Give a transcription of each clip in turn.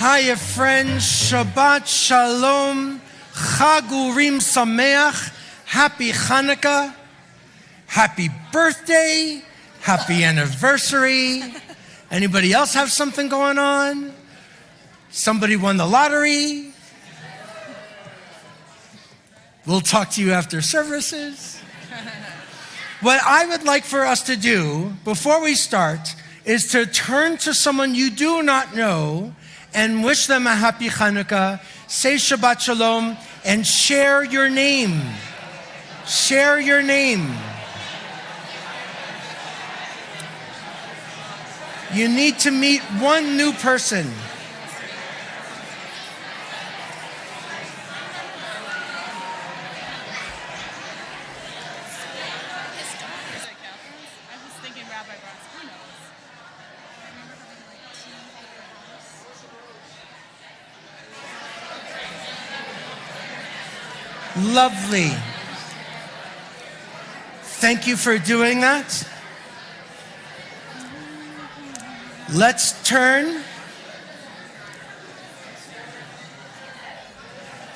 Hiya friends, Shabbat Shalom, Chag Urim Sameach, Happy Chanukah, Happy birthday, happy anniversary. Anybody else have something going on? Somebody won the lottery? We'll talk to you after services. What I would like for us to do before we start is to turn to someone you do not know and wish them a happy Chanukah, say Shabbat Shalom, and share your name. Share your name. You need to meet one new person. Lovely. Thank you for doing that. Let's turn.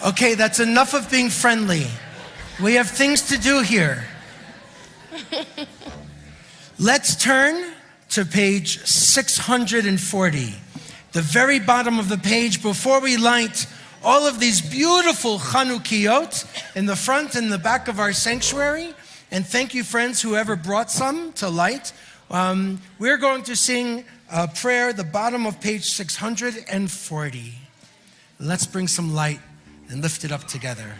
Okay, that's enough of being friendly. We have things to do here. Let's turn to page 640. The very bottom of the page before we light all of these beautiful Chanukiot in the front and the back of our sanctuary. And thank you, friends, whoever brought some to light. We're going to sing a prayer, the bottom of page 640. Let's bring some light and lift it up together.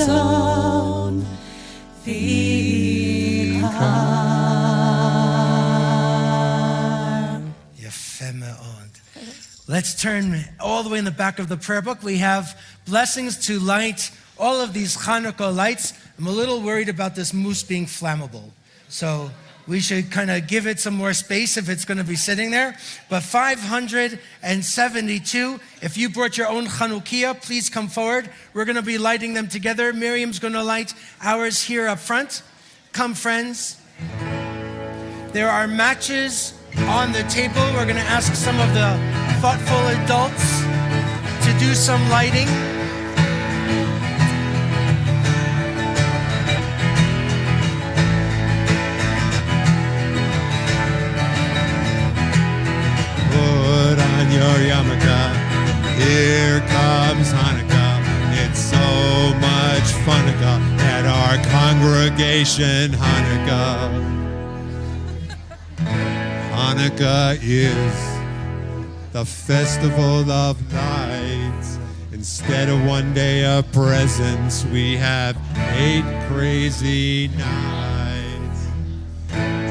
רצון ויקר. יפה מאוד. Let's turn all the way in the back of the prayer book. We have blessings to light all of these Chanukah lights. I'm a little worried about this moose being flammable. So we should kind of give it some more space if it's going to be sitting there. But 572, if you brought your own Chanukiah, please come forward. We're going to be lighting them together. Miriam's going to light ours here up front. Come, friends. There are matches on the table. We're going to ask some of the thoughtful adults to do some lighting. Put on your yarmulke, here comes Hanukkah. It's so much funukkah at our Congregation Hanukkah. Hanukkah is the festival of lights. Instead of one day of presents, we have 8 crazy nights.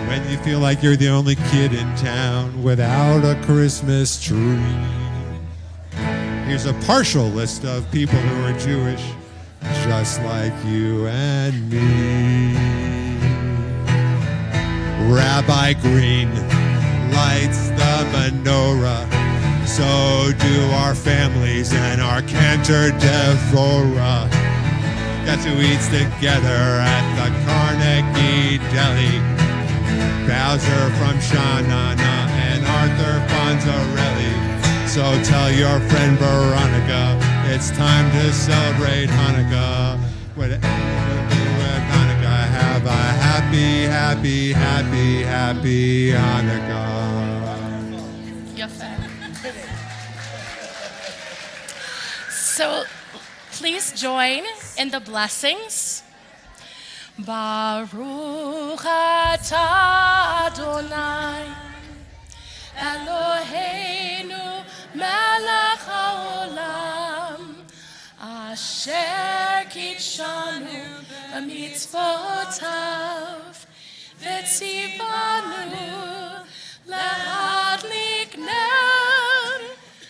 When you feel like you're the only kid in town without a Christmas tree. Here's a partial list of people who are Jewish, just like you and me. Rabbi Green lights the menorah, so do our families and our Cantor Devorah. Got to eat together at the Carnegie Deli. Bowser from Shanana and Arthur Fonzarelli. So tell your friend Veronica, it's time to celebrate Hanukkah. Whatever you do with Hanukkah, have a happy, happy, happy, happy Hanukkah. So please join in the blessings. Baruch atah Adonai Eloheinu melech haolam asher kitshanu b'mitzvotav v'tzivanu lahadlik ner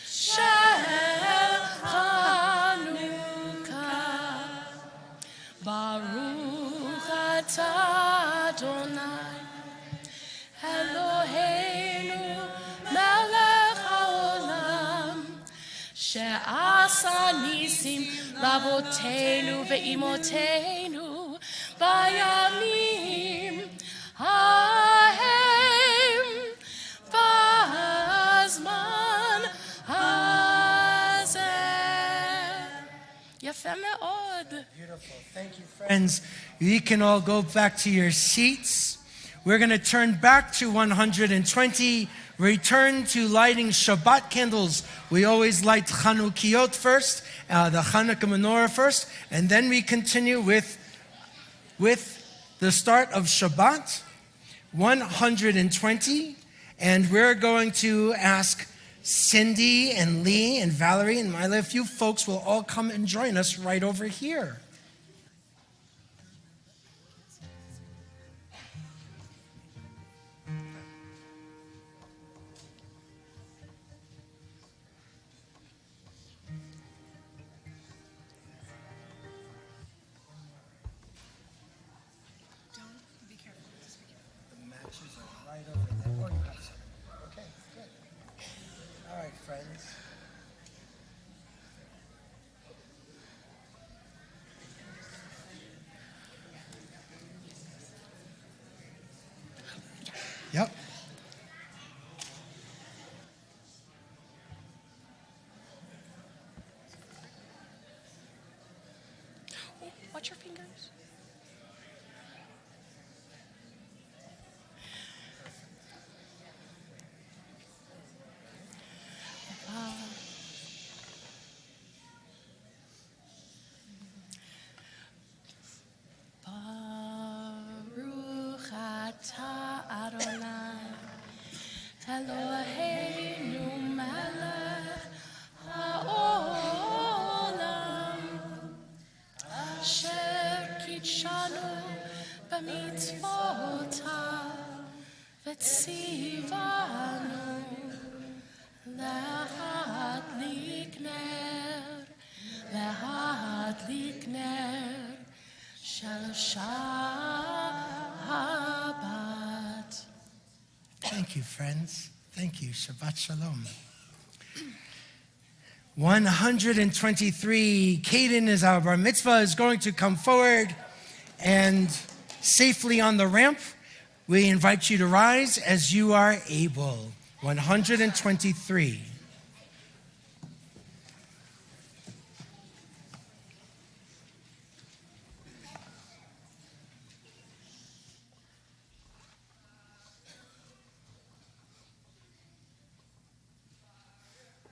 shel Chanukah. Baruch atah Adonai Eloheinu melech haolam she'asa nisim lavoteinu ve'imoteinu bayamim hahem b'azman hazeh. Yafeh me'od. Beautiful. Thank you, friends. You can all go back to your seats. We're going to turn back to 120, return to lighting Shabbat candles. We always light Chanukiot first, the Chanukah menorah first, and then we continue with the start of Shabbat, 120, and we're going to ask Cindy and Lee and Valerie and Mila, if you folks will all come and join us right over here. Yep. Watch your fingers. Baruch atah Adonai Eloheinu melech haolam asher במצוותיו וציוונו להדליק נר של שבת. Thank you, friends. Thank you. Shabbat Shalom. 123. Caden is our bar mitzvah, is going to come forward and safely on the ramp. We invite you to rise as you are able. 123.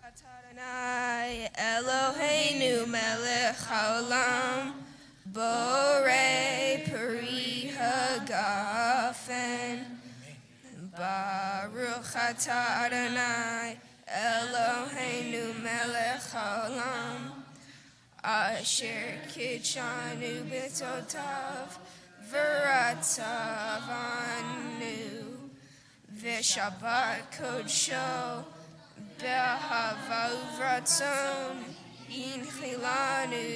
Adonai Eloheinu melech haolam borei peri hagafen Baruch atah Adonai Eloheinu melech haolam asher kitshanu b'totav v'ratzav anu v'shabbat kodsho Behava uvratzon inchilanu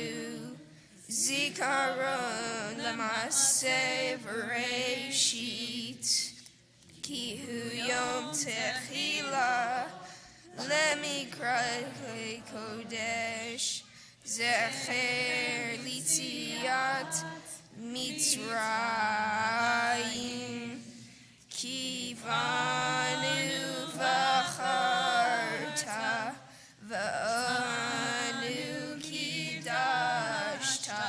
zikaron l'maseh v'reishit ki hu yom techila lemikra kodesh zecher litziat mitzrayim kivanu v'acharta v'anu kidashta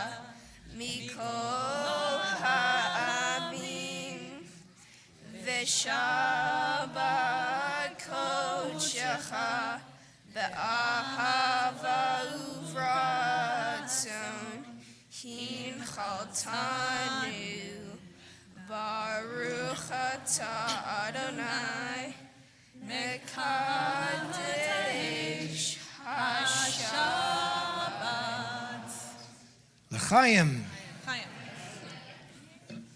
mikol ha'amim v'shabbat kodshecha v'ahava uvratzon hinchaltanu Baruch atah Adonai Mekadesh HaShabbat. L'chaim.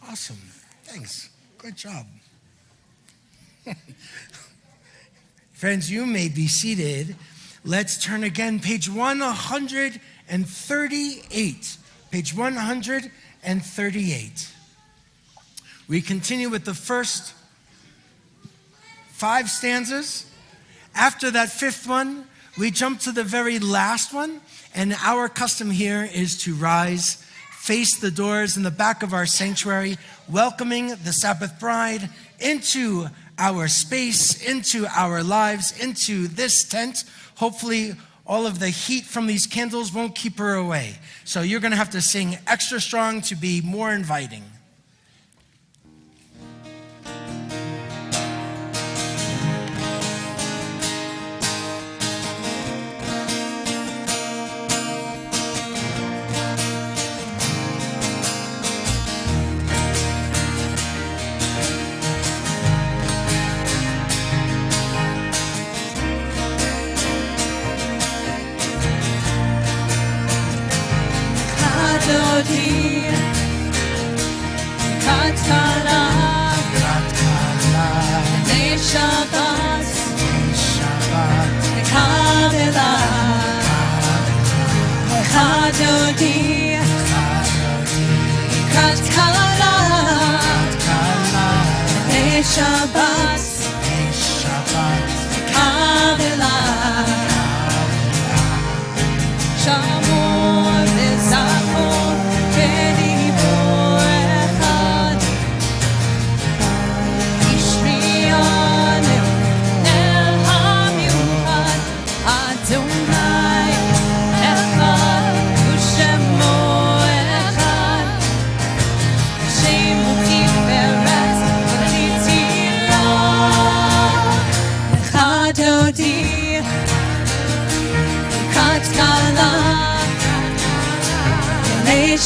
Awesome. Thanks. Good job. Friends, you may be seated. Let's turn again, page 138. Page 138. We continue with the first 5 stanzas. After that 5th one, we jump to the very last one, and our custom here is to rise, face the doors in the back of our sanctuary, welcoming the Sabbath bride into our space, into our lives, into this tent. Hopefully, all of the heat from these candles won't keep her away. So you're going to have to sing extra strong to be more inviting.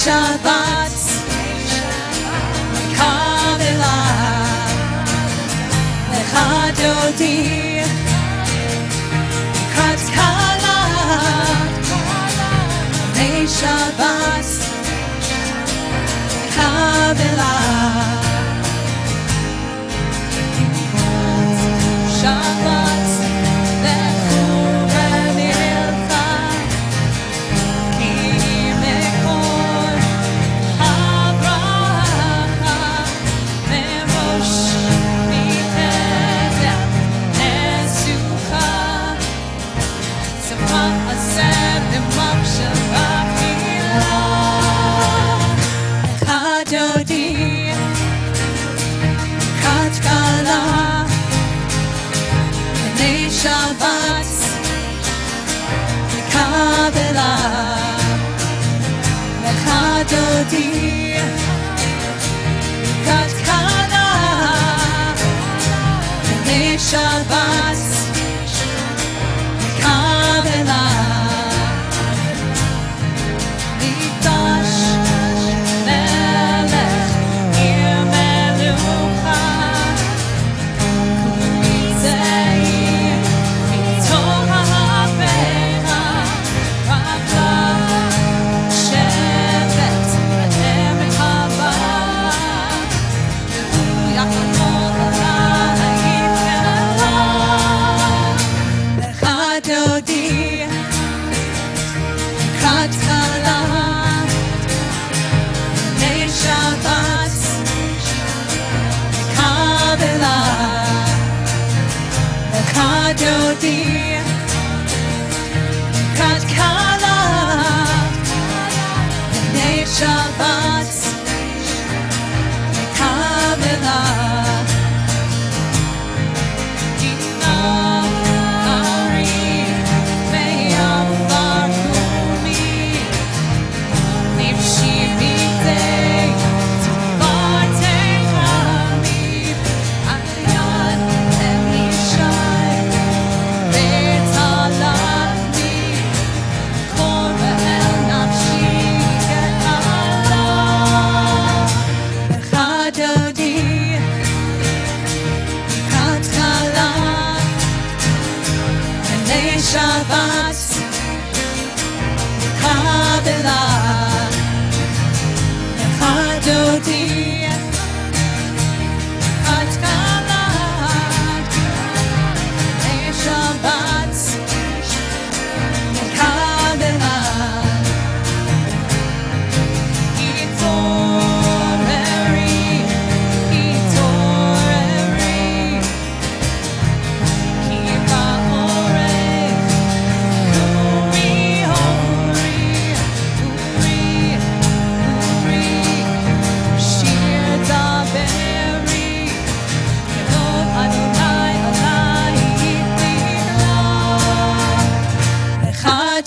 Shabbat Kabbalah Lechadodi Kat Kala Shabbat Kabbalah דודי, בת כלה, בני שבת, מקבלה, לך דודי, בת כלה, בני שבת, מקבלה. דודי, בת כלה, בני שבת, מקבלה. דיברי ויברכוני, נפשי בידי תפארתך לי, עד אלישע שבת, קבלה, לך דודי, בת כלה, שבת, קבלה. התעוררי, התעוררי, כי בעורף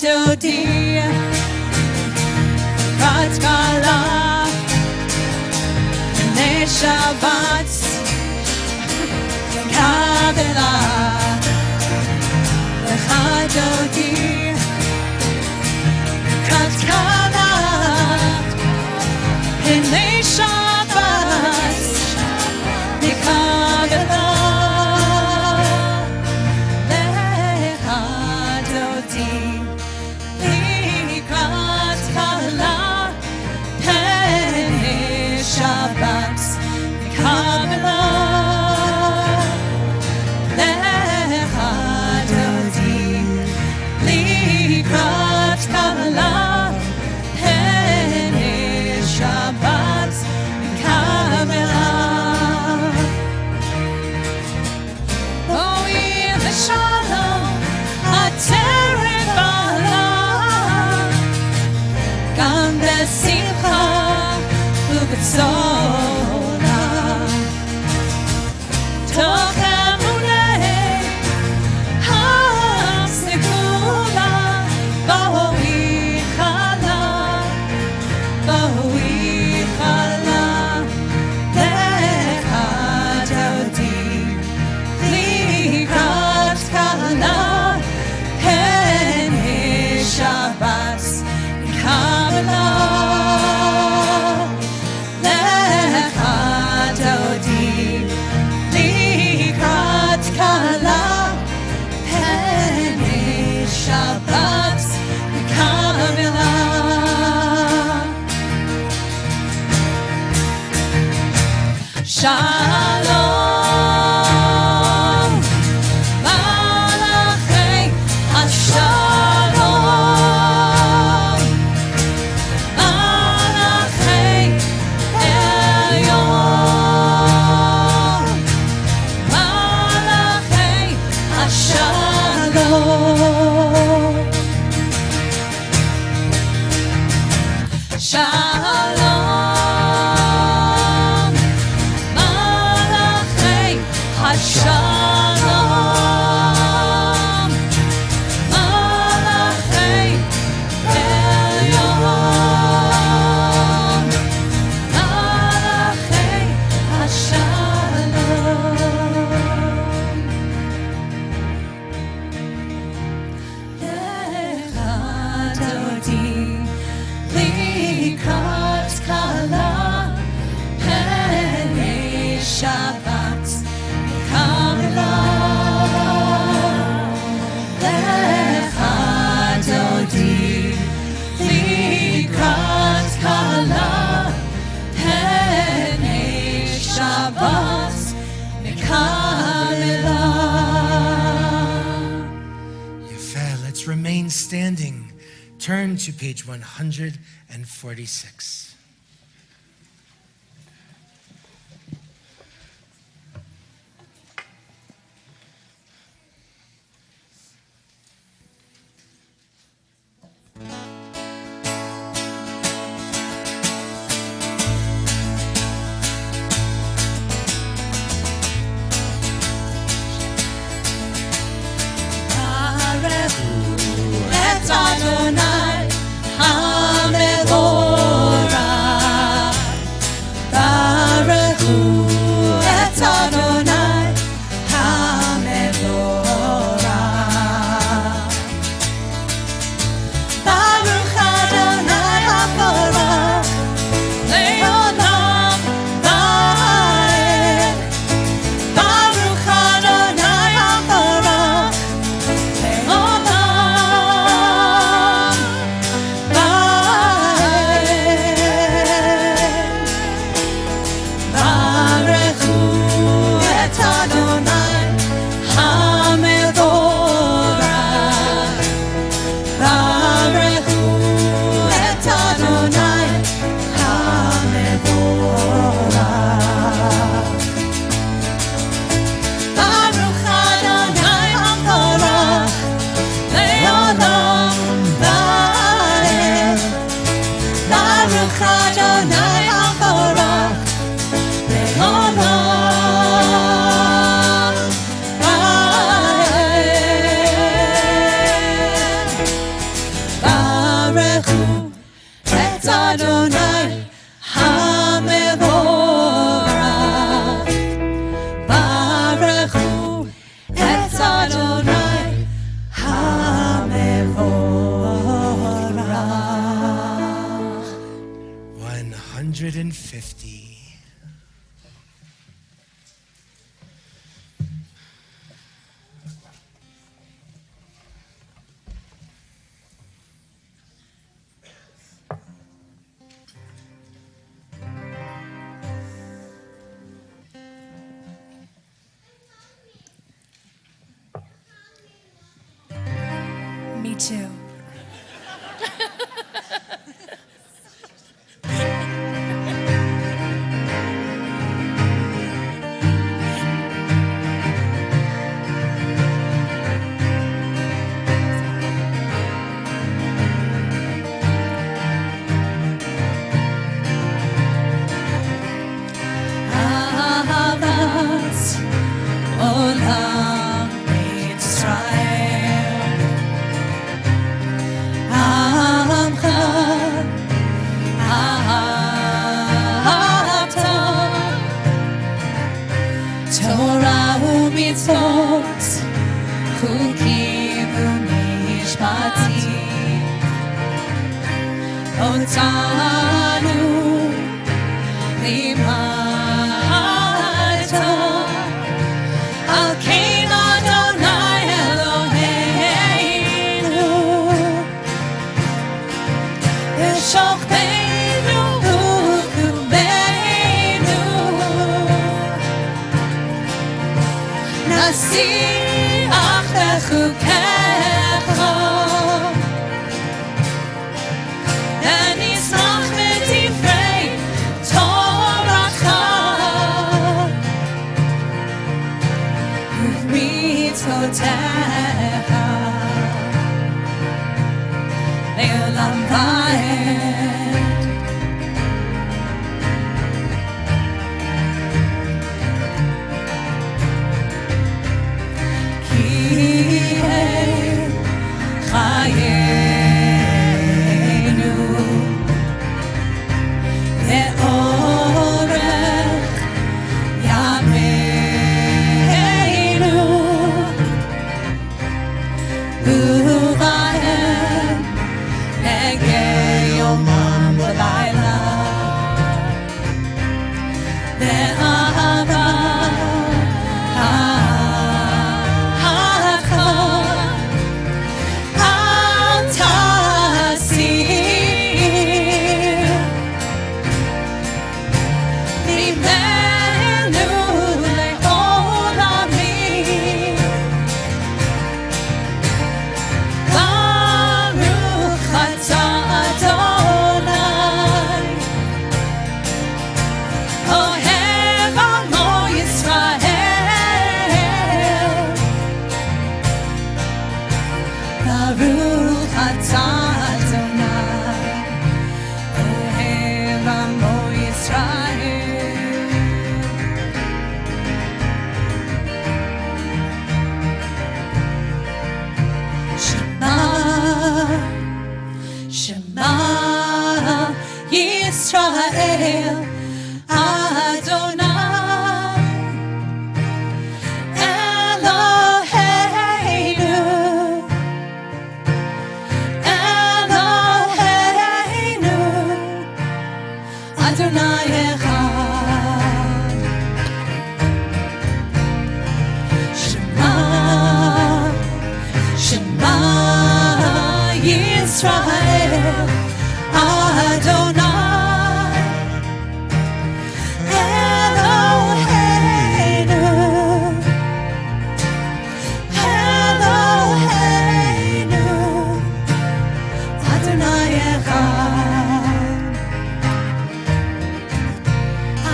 דודי, בת כלה, בני שבת, מקבלה. לך דודי, בת כלה, בני שבת, מקבלה. לך דודי, שבת, מקבלה. לך דודי, לקראת קבלה, פני שבת, מקבלה. בואי ושלום, הדרך בעלה, גם בשמחה ובצונה, תוך אמוני הסגולה, בואי חלה, בואי חלה. לך דודי, לקראת קלה, פני שבת, מקבלה. שבת, מקבלה. שלום, מלאכי השלום, מלאכי עליון, מלאכי השלום. שלום, Shabbat Nekalela. Yefeh, let's remain standing. Turn to page 146. Adonai HaMevorach, Baruch Hu et Adonai HaMevorach, Baruch Adonai HaMevorach, Le'olam Va'ed, Baruch Adonai HaMevorach, Le'olam. Adonai HaMevorach, Baruch Hu et Adonai HaMevorach. 150. Me too. Ahavas Olam Mitzrayim, Amcha Ahavta, Torah u'mitzvot, chukim u'mishpatim, otanu limadta, al kein Adonai Eloheinu, v'shochteinu u'chumeinu, nasiach bechukecha, ונשמח בדברי תורתך, ובמצוותיך לעולם ועד. כי הם חיינו לאורך ימינו, ובהם נגן יומם ולילה, באהבה אהבך אל תסיר ממנו Yisrael Adonai Eloheinu Eloheinu Adonai Echad Shema Shema Yisrael Adonai Eloheinu Eloheinu Adonai Echad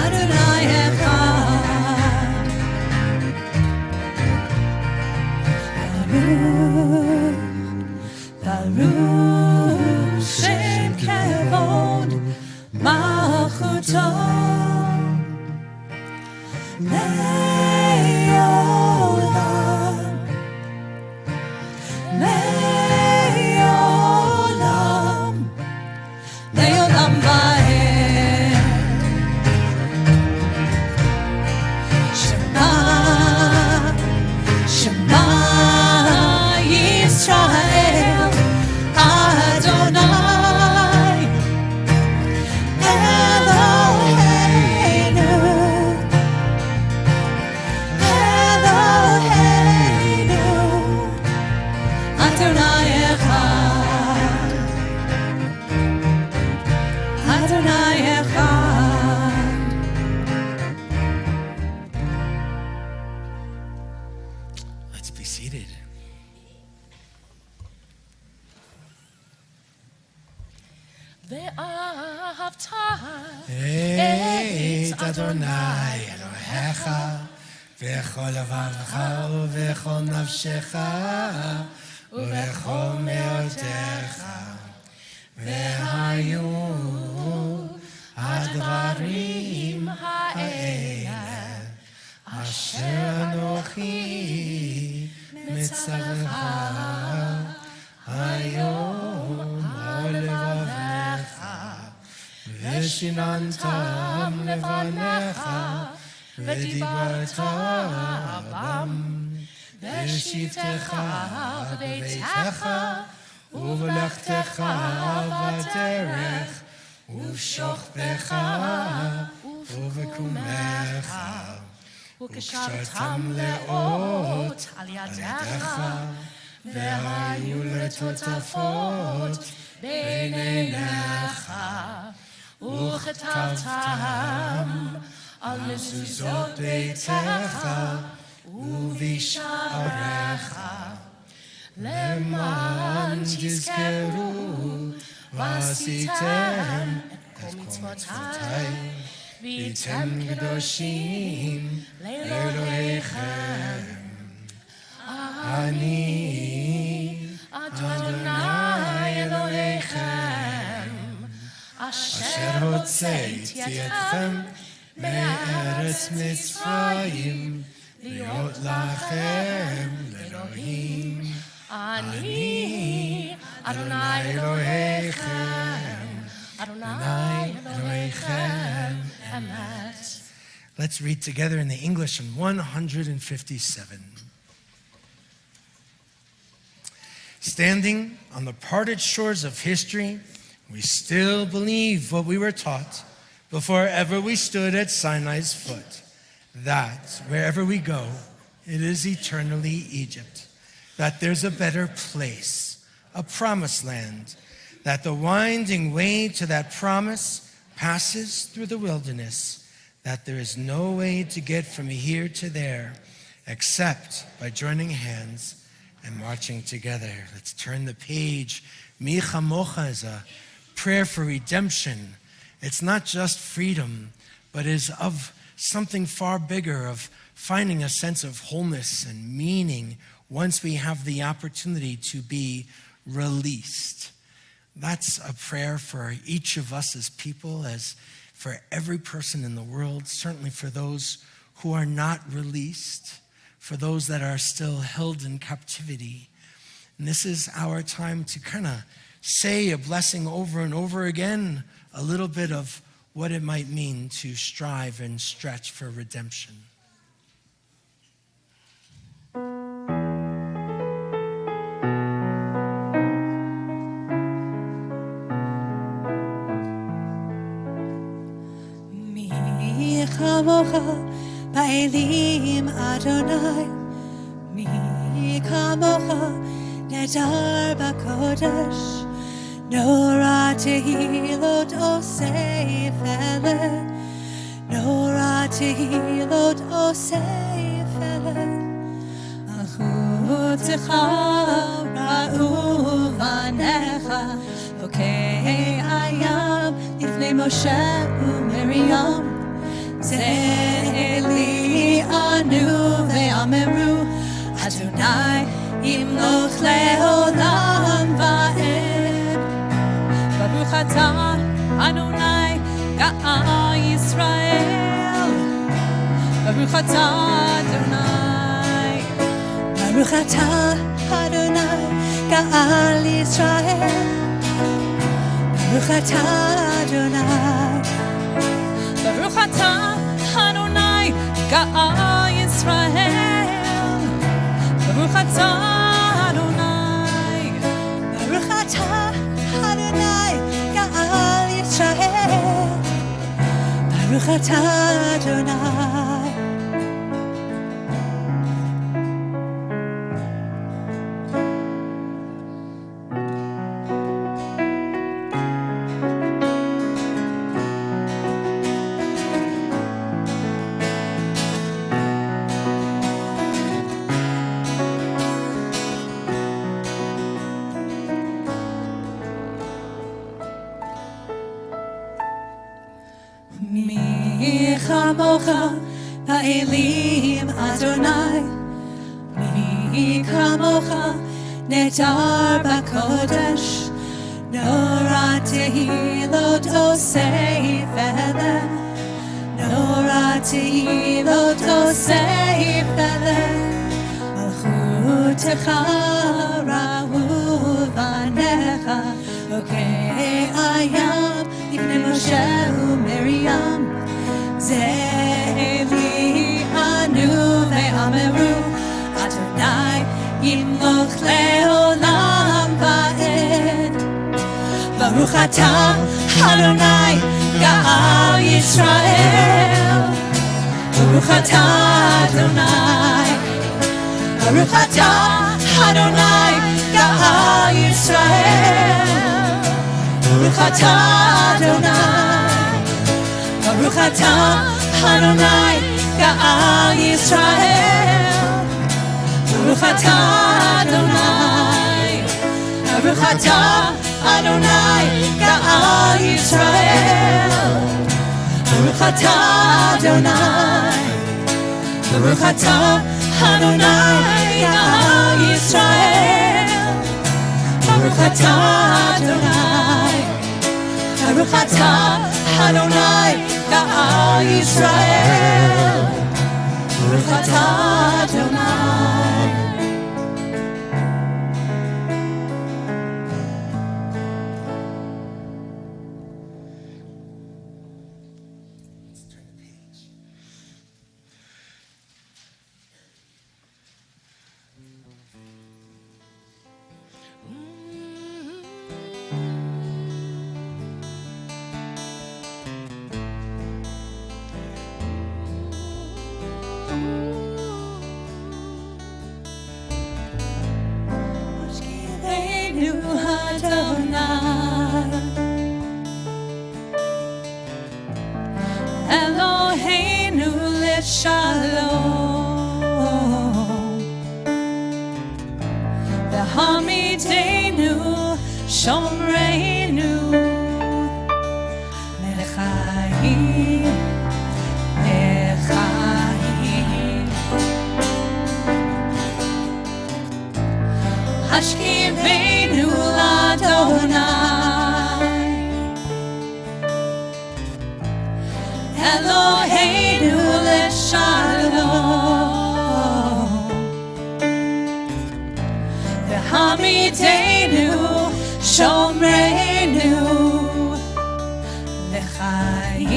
Adonai Echad Baruch Shem Kevod Malchuto Le'olam Le'olam Le'olam Va'ed Shema Shema Yisrael Adonai Eloheinu Eloheinu Adonai Echad Adonai Echad Let's be seated. ואהבת את אדוני אלוהיך בכל לבבך ובכל נפשך ובכל מאודך והיו הדברים האלה אשר אנוכי מצווך היום על לבבך ושיננתם לבניך ודיברת בם בשבתך בביתך ובלכתך בדרך ובשוכבך ובקומך וקשרתם לאות על ידך והיו לטוטפות בין עיניך וכתבתם על מזוזות ביתך ובשעריך למען תזכרו ועשיתם את כל מצוותיי והייתם קדושים לאלוהיכם אני אדוני אלוהיכם אשר הוצאתי אתכם מארץ מצרים להיות לכם לאלוהים אני אדוני אלוהיכם אדוני אלוהיכם אמת. Let's read together in the English in 157. Standing on the parted shores of history, we still believe what we were taught before ever we stood at Sinai's foot, that wherever we go, it is eternally Egypt, that there's a better place, a promised land, that the winding way to that promise passes through the wilderness, that there is no way to get from here to there except by joining hands and marching together. Let's turn the page. Mi Chamocha is a prayer for redemption. It's not just freedom, but is of something far bigger, of finding a sense of wholeness and meaning once we have the opportunity to be released. That's a prayer for each of us as people, as for every person in the world, certainly for those who are not released, for those that are still held in captivity. And this is our time to kind of say a blessing over and over again, a little bit of what it might mean to strive and stretch for redemption. Mi chamocha ba'elim Adonai, mi kamocha nedar b'kodesh, nora tehilot osei fele, nora tehilot osei fele, achutecha ra'u vanecha, lokei ayam lifnei Moshe u'Miriam, Zeli anu ve'ameru Adonai yimloch le'olam va'ed. Baruch atah Adonai ga'al Yisrael. Baruch atah Adonai. Baruch atah Adonai ga'al Yisrael. Baruch atah Adonai. Baruch atah Adonai ga'al Yisrael. Baruch atah Adonai. Baruch atah Adonai ga'al Yisrael. Baruch atah Adonai. Chamocha ba'elim Adonai, mi kamocha nedar b'kodesh, nora tehilot osei fele, nora tehilot osei fele, malchutecha ra'u vanecha, lokei ayam lifnei Moshe u'Miriam, Zeli anu ve'ameru Adonai yimloch le'olam va'ed. Baruch atah Adonai ga'al Yisrael. Baruch atah Adonai. Baruch atah Adonai ga'al Yisrael. Baruch atah Adonai. Baruch atah Adonai ga'al Yisrael. Baruch atah Adonai. Baruch atah Adonai ga'al Yisrael. Baruch atah Adonai. Baruch atah Adonai ga'al Yisrael. Baruch atah Adonai. Baruch atah Adonai ga'al Yisrael. Baruch atah Adonai. Let's turn the page. Ashkivenu Adonai, Eloheinu l'shalom, v'hamidenu shomreinu l'chaim, l'chaim. Ashkivenu l'Adonai, Eloheinu l'shalom, v'hamidenu shomreinu l'chaim.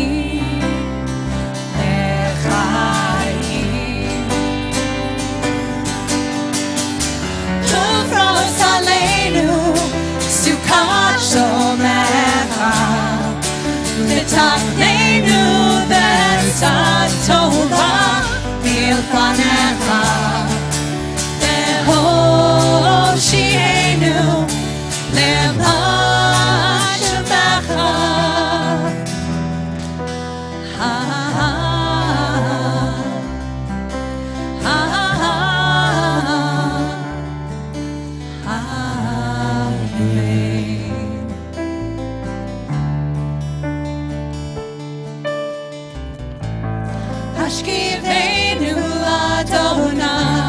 Hashkivenu Adonai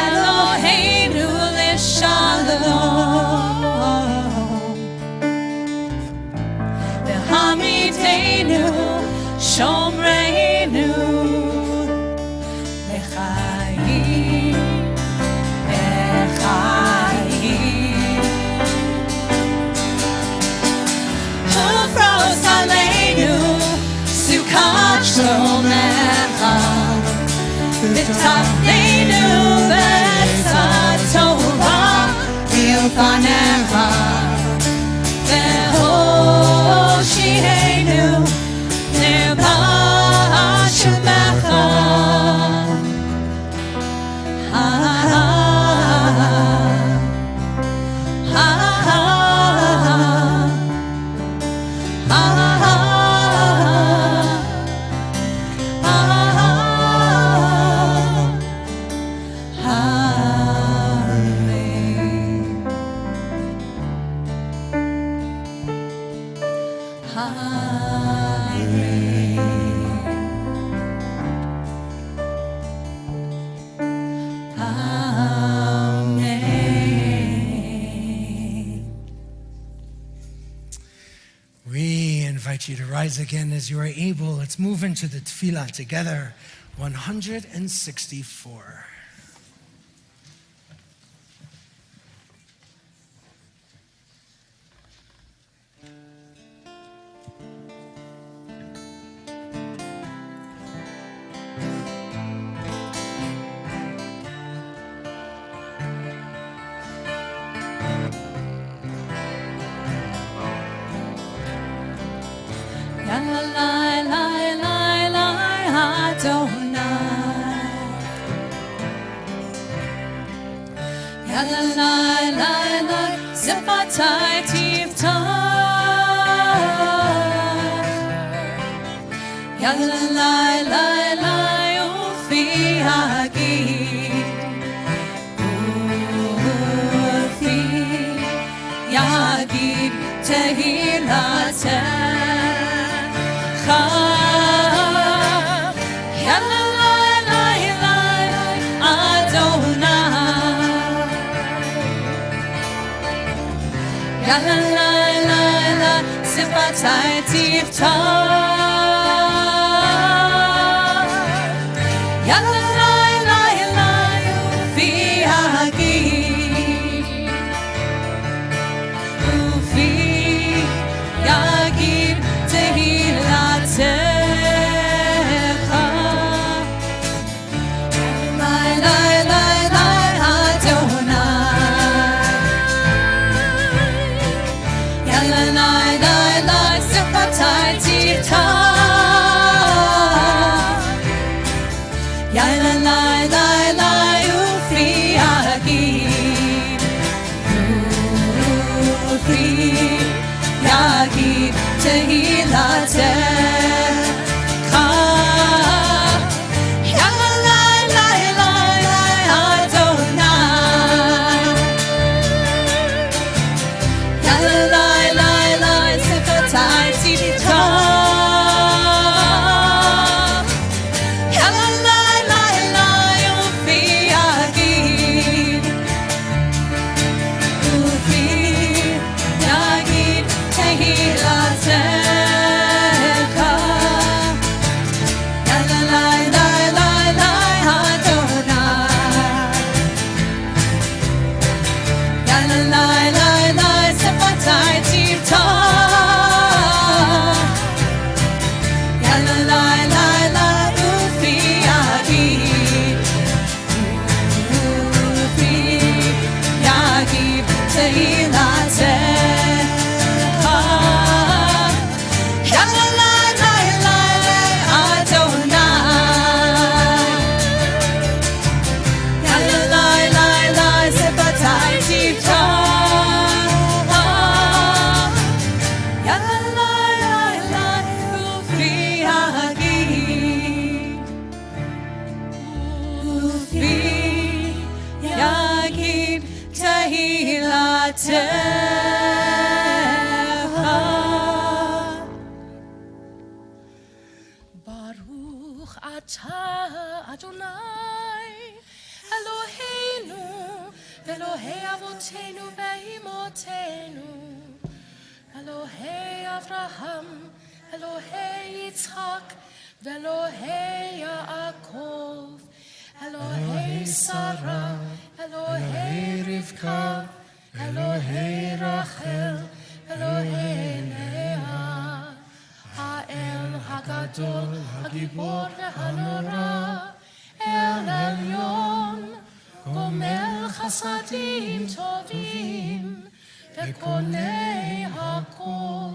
Eloheinu Lishalom V'hamidenu Shomreinu L'chaim Ufros Aleinu Sukkot Shomecha V'tafneinu B'etzat Torah V'ilfanecha V'hoshienu Ne'bah Shemecha We invite you to rise again as you are able. Let's move into the tefillah together. 164. Zepatai tiftach Yalla lai lai lai ufi hagid Ufi yagid tehilatecha Yalla lai lai lai Adonai Yalla lai lai lai Zepatai tiftach Yalla lai lai lai Ufi hagid Ufi yagid tehilatecha Lai lai lai lai Adonai Yalla lai lai lai Zepatai tiftach Yalla lai lai lai Ufi hagid Ufi yagid tehilatecha Yalla lai lai lai lai Adonai Yalla lai lai lai Zepatai tiftach Yalla lai lai lai Ufi hagid Ufi yagid tehilatecha Baruch atah Adonai Eloheinu Elohei avotenu ve'imotenu Elohei Avraham Elohei Yitzchak Ve'Elohei Yaakov Elohei Sarah Elohei Rivka Elohei Rachel Elohei Leah Ha'el Hagadol Hagibor Ve'hanora El Elyon Gomel Chasadim Tovim Ve'konei Hakol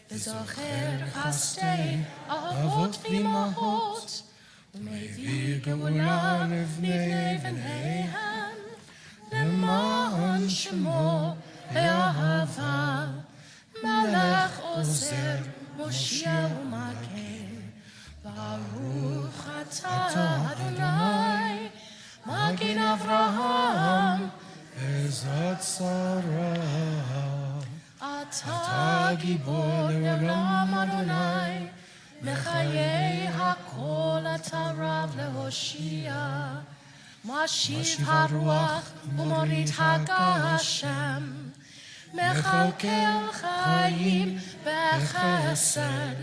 Ve'zocher Chasdei Avot V'imahot U'mevir Geula Livnei V'neihem Leman Shemo Ve'ahava Melech Ozer Moshiach U'Magen Baruch atah Adonai Magen Avraham Ezat Sarah Atah Gibor Le'olam Adonai Mechayei Hakol Atah Rav Lehoshia Mashiv HaRuach U'morit HaGashem Mechalkel Chayim Bechesed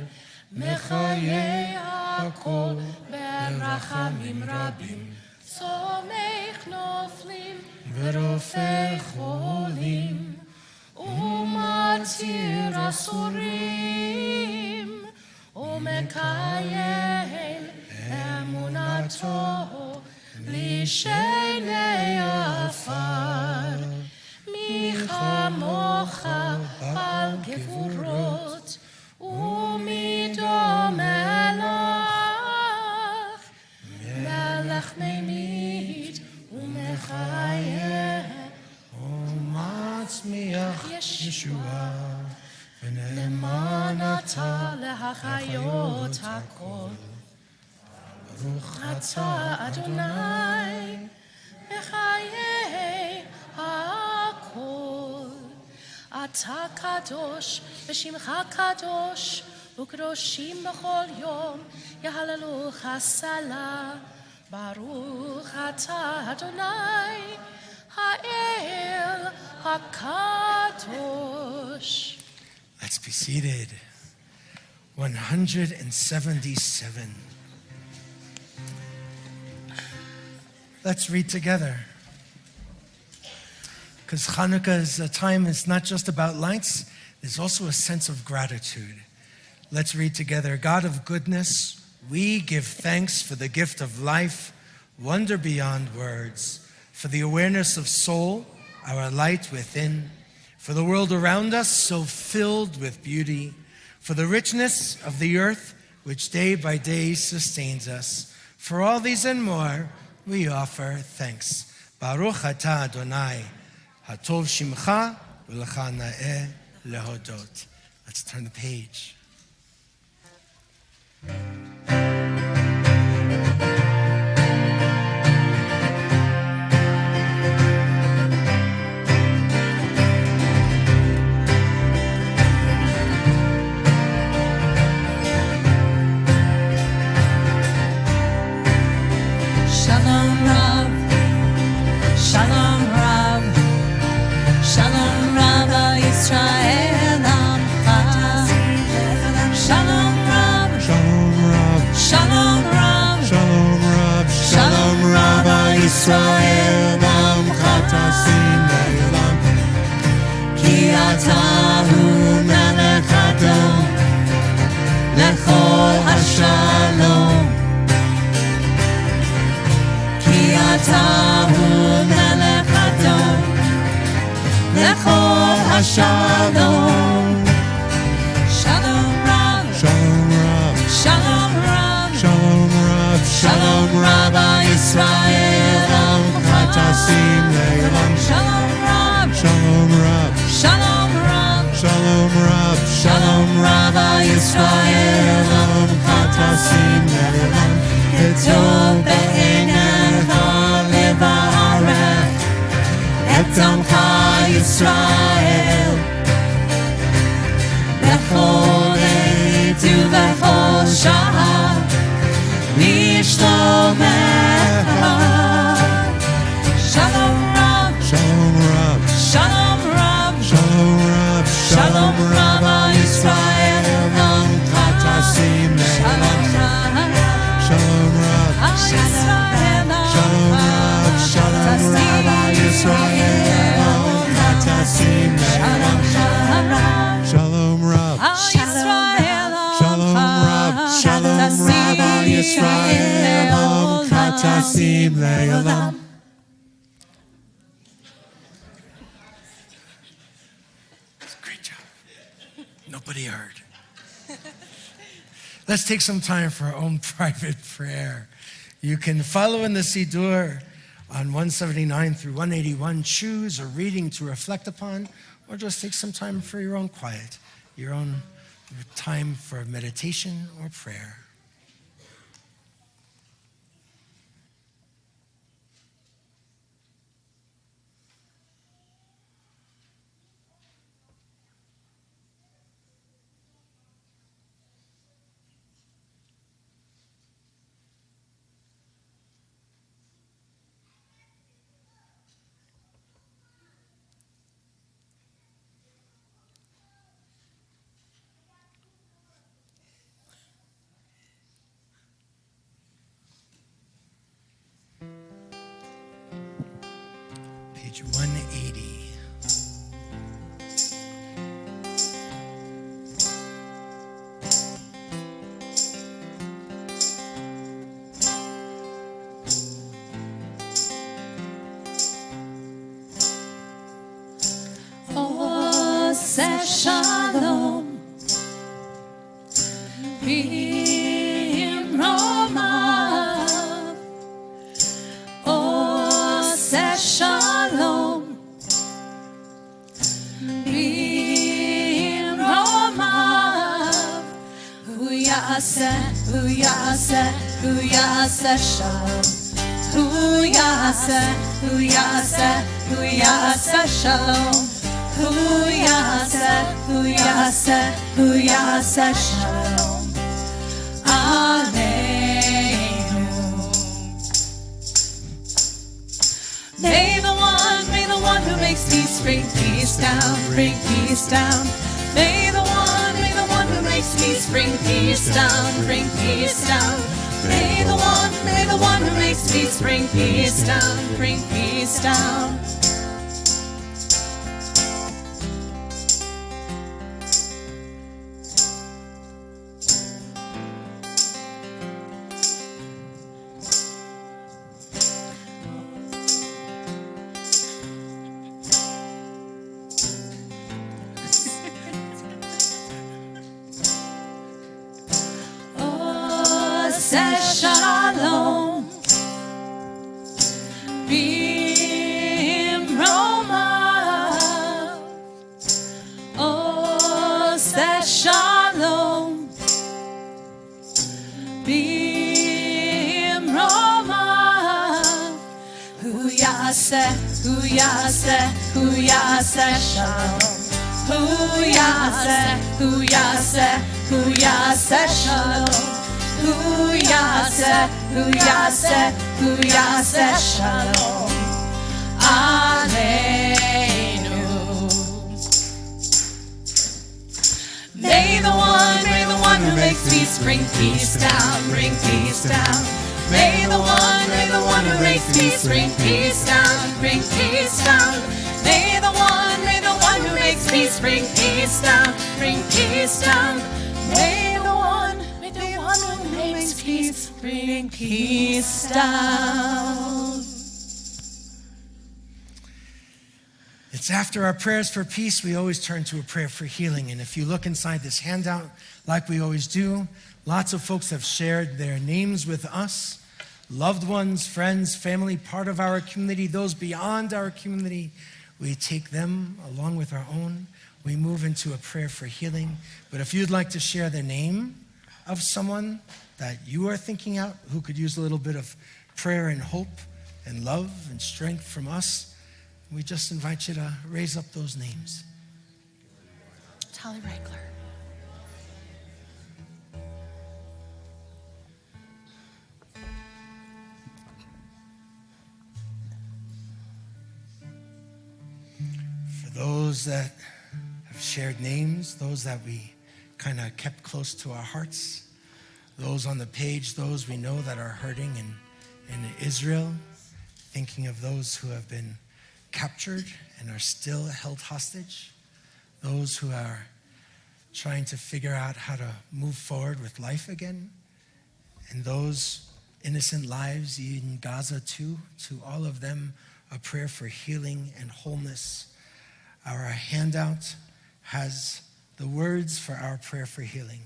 Mechayei Hakol Berachamim Rabim Somech Noflim Verofeh Cholim Umatir Asurim Umekayem Emunato Lishenei Afar Michamocha Bal Gevurot Umido Melach Melech Memid Umechayeh Umatzmiach Yeshua V'ne'eman atah lehachayot hakol Baruch atah Adonai Mechayeh hakol Atah kadosh v'shimcha kadosh U'kadoshim b'chol yom Yahaleluch hasalah Baruch atah Adonai Ha'el HaKadosh. Let's be seated. 177. Let's read together. Because Chanukah's time is not just about lights, there's also a sense of gratitude. Let's read together. God of goodness, we give thanks for the gift of life, wonder beyond words, for the awareness of soul, our light within, for the world around us so filled with beauty, for the richness of the earth which day by day sustains us. For all these and more, we offer thanks. Baruch atah Adonai, hatov shimcha, v'lecha na'eh lehodot. Let's turn the page. Shalom Rav, Shalom Rav, Shalom Rav Yisrael Amcha. Shalom Rav, Shalom Rav, Shalom Rav, Shalom Rav, Shalom Rav Yisrael Amcha Tasim Le'olam. Ki atahu melech Adon lechol hashalom. Ki atahu melech Adon lechol hashalom. Shalom Rav, Shalom Rav, Shalom Rav, Shalom Rav, Shalom Rav Yisrael Amcha Tasim Le'olam. Shalom Rav, Shalom Rav, Shalom Rav, Shalom Rav, Shalom Rav Yisrael Amcha Tasim Le'olam. Ketov be'einecha levarech et Amcha Yisrael Nasim Le'olam. Great job. Nobody heard. Let's take some time for our own private prayer. You can follow in the Siddur on 179 through 181, choose a reading to reflect upon, or just take some time for your own quiet, your own time for meditation or prayer. Page 180. Oseh shalom b'imromav. Oseh shalom b'imromav. Hu yaseh shalom. Hu yaseh shalom. Hu yaseh shalom aleinu. May the one who makes peace bring peace down, bring peace down. May the one who makes peace bring peace down, bring peace down. May the one who makes peace bring peace down, bring peace down. Oseh shalom b'imromav. Oseh shalom b'imromav. Hu yaseh shalom. Hu yaseh shalom. Hu yaseh shalom aleinu. May the one who makes peace bring peace down, bring peace down. May the one who makes peace bring peace down, bring peace down. May the one who makes peace bring peace down, bring peace down. May the one who makes peace bring peace down. It's after our prayers for peace, we always turn to a prayer for healing. And if you look inside this handout, like we always do, lots of folks have shared their names with us, loved ones, friends, family, part of our community, those beyond our community. We take them along with our own. We move into a prayer for healing. But if you'd like to share the name of someone that you are thinking out who could use a little bit of prayer and hope and love and strength from us, we just invite you to raise up those names. Tally Reichler. For those that have shared names, those that we kind of kept close to our hearts, those on the page, those we know that are hurting in Israel, thinking of those who have been captured and are still held hostage, those who are trying to figure out how to move forward with life again, and those innocent lives in Gaza too. To all of them, a prayer for healing and wholeness. Our handout has the words for our prayer for healing.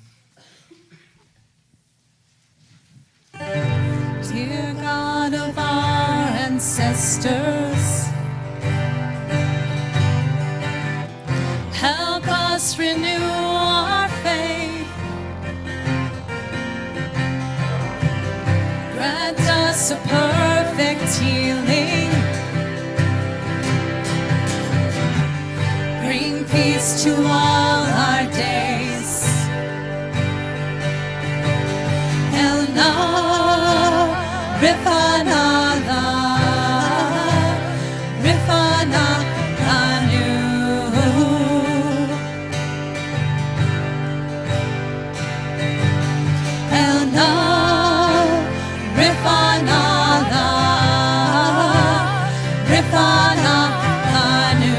Dear God of our ancestors, help us renew our faith. Grant us a perfect healing. Bring peace to all our days. Rifana Anu. Elna Rifana Anu.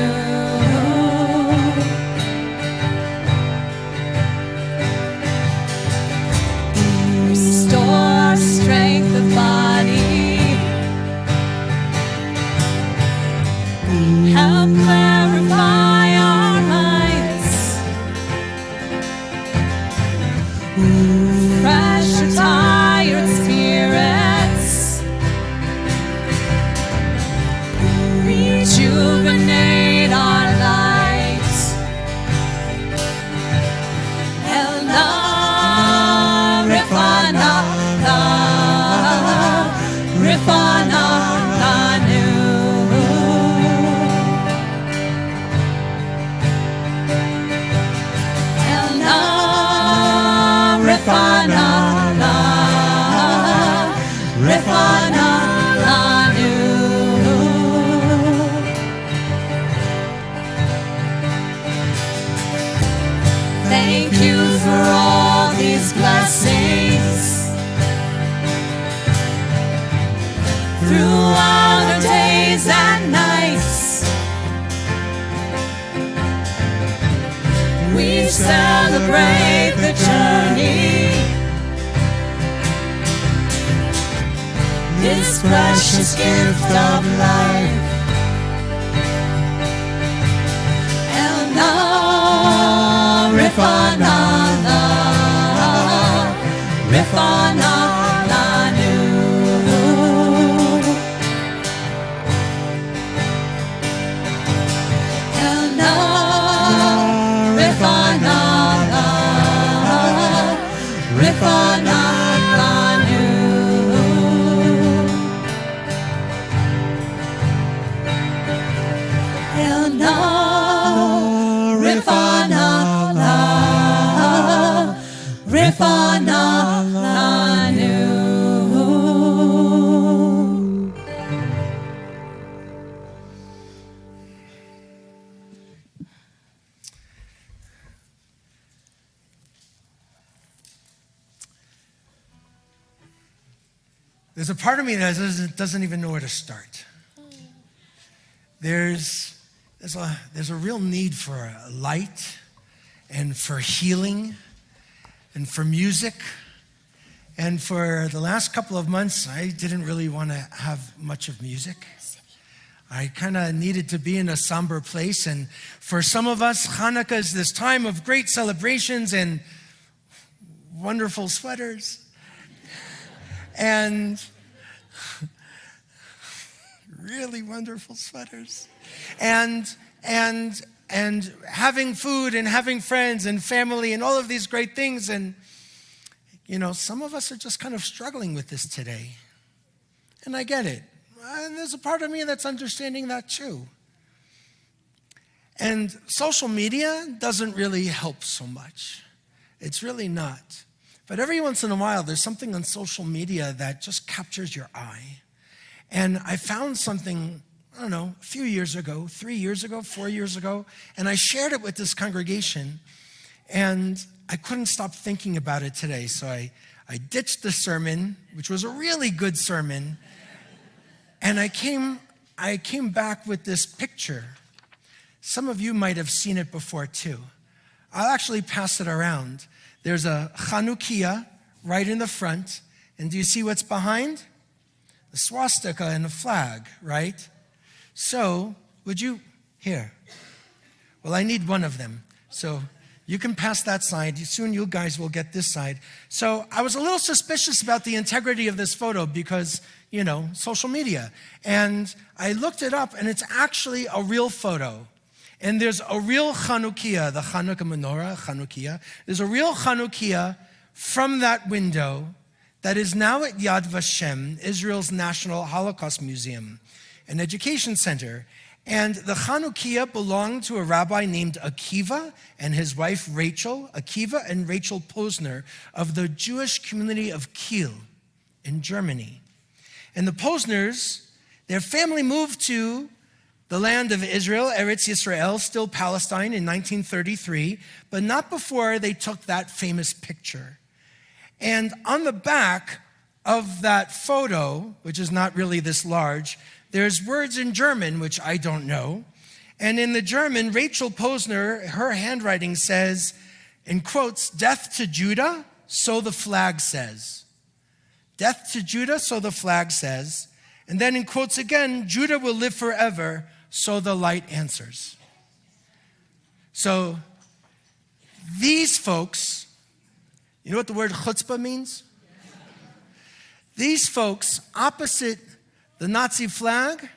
Restore strength of body. Help clarify our minds. Fresh or tired spirits. Rejuvenate our lives. Elna Rifana Anu. Elna Rifana Anu. Thank you for all these blessings throughout our days and nights. We celebrate the journey, this precious gift of life. Elna Rifana Anu. Elna Rifana Anu. Elna Rifana Anu. There's a part of me that doesn't even know where to start. There's a real need for light and for healing and for music. And for the last couple of months, I didn't really want to have much of music. I kind of needed to be in a somber place. And for some of us, Hanukkah is this time of great celebrations and wonderful sweaters. And really wonderful sweaters. And having food and having friends and family and all of these great things. And, you know, some of us are just kind of struggling with this today. And I get it. And there's a part of me that's understanding that too. And social media doesn't really help so much. It's really not. But every once in a while, there's something on social media that just captures your eye. And I found something, I don't know, a few years ago, 3 years ago, 4 years ago, and I shared it with this congregation, and I couldn't stop thinking about it today. So I ditched the sermon, which was a really good sermon, and I came back with this picture. Some of you might have seen it before too. I'll actually pass it around. There's a Chanukah right in the front, And do you see what's behind? The swastika and the flag, right? So, would you, here. Well, I need one of them. So, you can pass that side. Soon you guys will get this side. So, I was a little suspicious about the integrity of this photo because, social media. And I looked it up, and it's actually a real photo. And there's a real Chanukah, the Chanukah menorah, Chanukah. There's a real Chanukah from that window that is now at Yad Vashem, Israel's National Holocaust Museum, an education center. And the Chanukah belonged to a rabbi named Akiva and his wife Rachel, Akiva and Rachel Posner of the Jewish community of Kiel in Germany. And the Posners, their family moved to the land of Israel, Eretz Yisrael, still Palestine, in 1933, but not before they took that famous picture. And on the back of that photo, which is not really this large, there's words in German, which I don't know. And in the German, Rachel Posner, her handwriting says, in quotes, "Death to Judah, so the flag says." Death to Judah, so the flag says. And then in quotes again, "Judah will live forever, so the light answers." So these folks, you know what the word chutzpah means? These folks opposite the Nazi flag,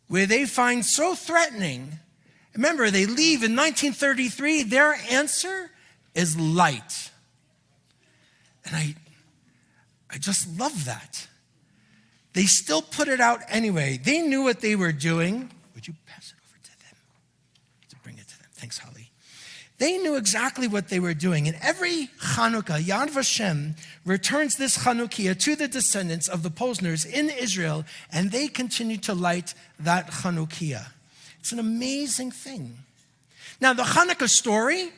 where they find so threatening. Remember, they leave in 1933. Their answer is light. And I just love that. They still put it out anyway. They knew what they were doing. Would you pass it over to them? To bring it to them. Thanks, Holly. They knew exactly what they were doing. And every Chanukah, Yad Vashem returns this Chanukah to the descendants of the Posners in Israel, and they continue to light that Chanukah. It's an amazing thing. Now, the Hanukkah story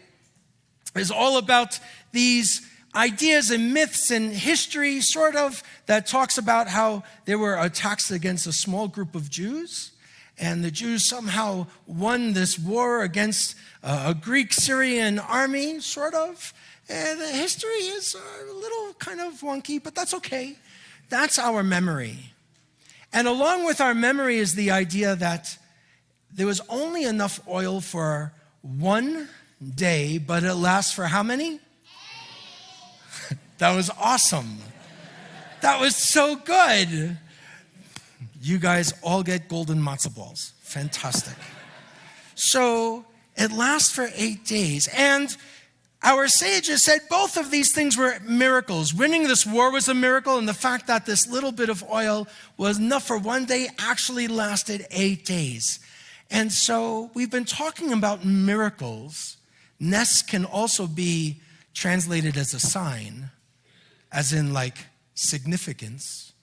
is all about these ideas and myths and history, sort of, that talks about how there were attacks against a small group of Jews, and the Jews somehow won this war against a Greek-Syrian army, sort of. And the history is a little kind of wonky, but that's okay. That's our memory. And along with our memory is the idea that there was only enough oil for one day, but it lasts for how many? That was awesome. That was so good. You guys all get golden matzo balls. Fantastic. So it lasts for 8 days. And our sages said both of these things were miracles. Winning this war was a miracle, and the fact that this little bit of oil was enough for one day actually lasted 8 days. And so we've been talking about miracles. Nes can also be translated as a sign, as in like significance.